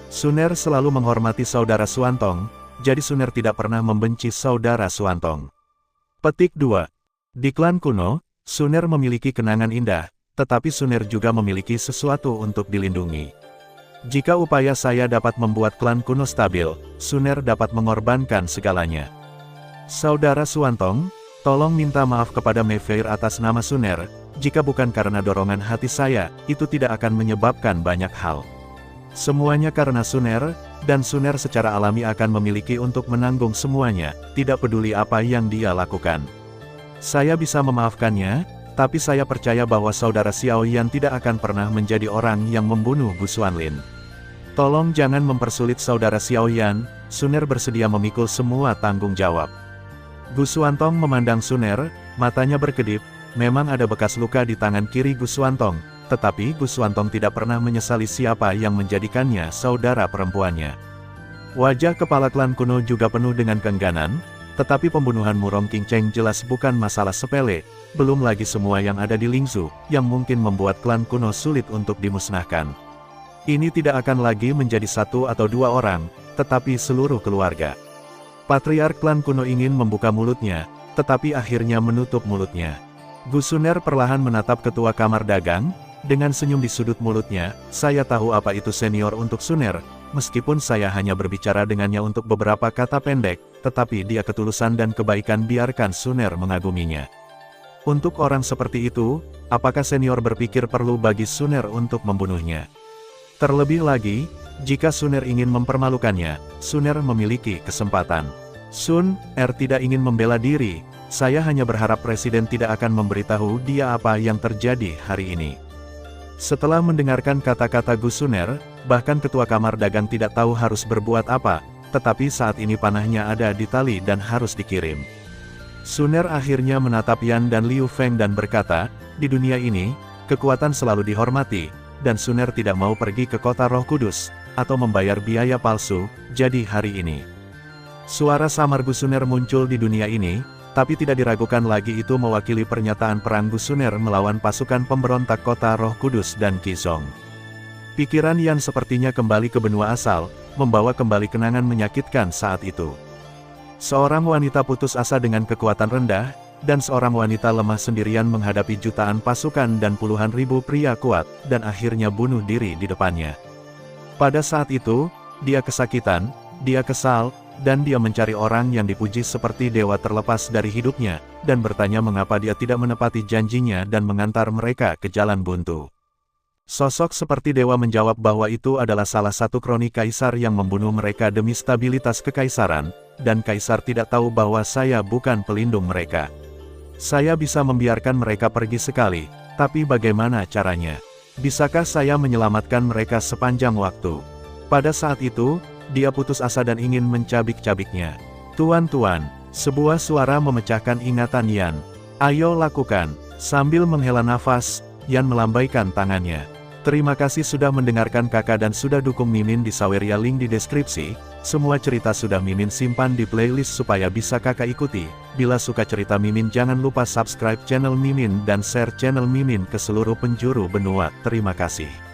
Speaker 1: Suner selalu menghormati saudara Suantong, jadi Suner tidak pernah membenci saudara Suantong. Petik 2. Di klan kuno, Suner memiliki kenangan indah, tetapi Suner juga memiliki sesuatu untuk dilindungi. Jika upaya saya dapat membuat klan kuno stabil, Suner dapat mengorbankan segalanya. Saudara Suantong, tolong minta maaf kepada Mevir atas nama Suner. Jika bukan karena dorongan hati saya, itu tidak akan menyebabkan banyak hal. Semuanya karena Suner, dan Suner secara alami akan memiliki untuk menanggung semuanya, tidak peduli apa yang dia lakukan. Saya bisa memaafkannya, tapi saya percaya bahwa saudara Xiaoyan tidak akan pernah menjadi orang yang membunuh Gu Xuanlin. Tolong jangan mempersulit saudara Xiaoyan, Suner bersedia memikul semua tanggung jawab. Gu Xuantong memandang Suner, matanya berkedip. Memang ada bekas luka di tangan kiri Gu Xuantong, tetapi Gu Xuantong tidak pernah menyesali siapa yang menjadikannya saudara perempuannya. Wajah kepala klan kuno juga penuh dengan keengganan, tetapi pembunuhan Murong Qingcheng jelas bukan masalah sepele, belum lagi semua yang ada di Lingzhou, yang mungkin membuat klan kuno sulit untuk dimusnahkan. Ini tidak akan lagi menjadi satu atau dua orang, tetapi seluruh keluarga. Patriark klan kuno ingin membuka mulutnya, tetapi akhirnya menutup mulutnya. Gu Suner perlahan menatap ketua kamar dagang, dengan senyum di sudut mulutnya, saya tahu apa itu senior untuk Suner, meskipun saya hanya berbicara dengannya untuk beberapa kata pendek, tetapi dia ketulusan dan kebaikan biarkan Suner mengaguminya. Untuk orang seperti itu, apakah senior berpikir perlu bagi Suner untuk membunuhnya? Terlebih lagi, jika Suner ingin mempermalukannya, Suner memiliki kesempatan. Suner tidak ingin membela diri. Saya hanya berharap presiden tidak akan memberitahu dia apa yang terjadi hari ini. Setelah mendengarkan kata-kata Gu Suner, bahkan ketua kamar dagang tidak tahu harus berbuat apa, tetapi saat ini panahnya ada di tali dan harus dikirim. Suner akhirnya menatap Yan dan Liu Feng dan berkata, di dunia ini, kekuatan selalu dihormati, dan Suner tidak mau pergi ke kota Roh Kudus, atau membayar biaya palsu, jadi hari ini. Suara samar Gu Suner muncul di dunia ini, tapi tidak diragukan lagi itu mewakili pernyataan perang Gu Suner melawan pasukan pemberontak kota Roh Kudus dan Qizong. Pikiran Yan sepertinya kembali ke benua asal, membawa kembali kenangan menyakitkan saat itu. Seorang wanita putus asa dengan kekuatan rendah, dan seorang wanita lemah sendirian menghadapi jutaan pasukan dan puluhan ribu pria kuat, dan akhirnya bunuh diri di depannya. Pada saat itu, dia kesakitan, dia kesal, dan dia mencari orang yang dipuji seperti dewa terlepas dari hidupnya, dan bertanya mengapa dia tidak menepati janjinya dan mengantar mereka ke jalan buntu. Sosok seperti dewa menjawab bahwa itu adalah salah satu kroni kaisar yang membunuh mereka demi stabilitas kekaisaran, dan kaisar tidak tahu bahwa saya bukan pelindung mereka. Saya bisa membiarkan mereka pergi sekali, tapi bagaimana caranya? Bisakah saya menyelamatkan mereka sepanjang waktu? Pada saat itu, dia putus asa dan ingin mencabik-cabiknya. Tuan-tuan, sebuah suara memecahkan ingatan Yan. Ayo lakukan. Sambil menghela nafas, Yan melambaikan tangannya. Terima kasih sudah mendengarkan kakak dan sudah dukung Mimin di Saweria, link di deskripsi. Semua cerita sudah Mimin simpan di playlist supaya bisa kakak ikuti. Bila suka cerita Mimin jangan lupa subscribe channel Mimin dan share channel Mimin ke seluruh penjuru benua. Terima kasih.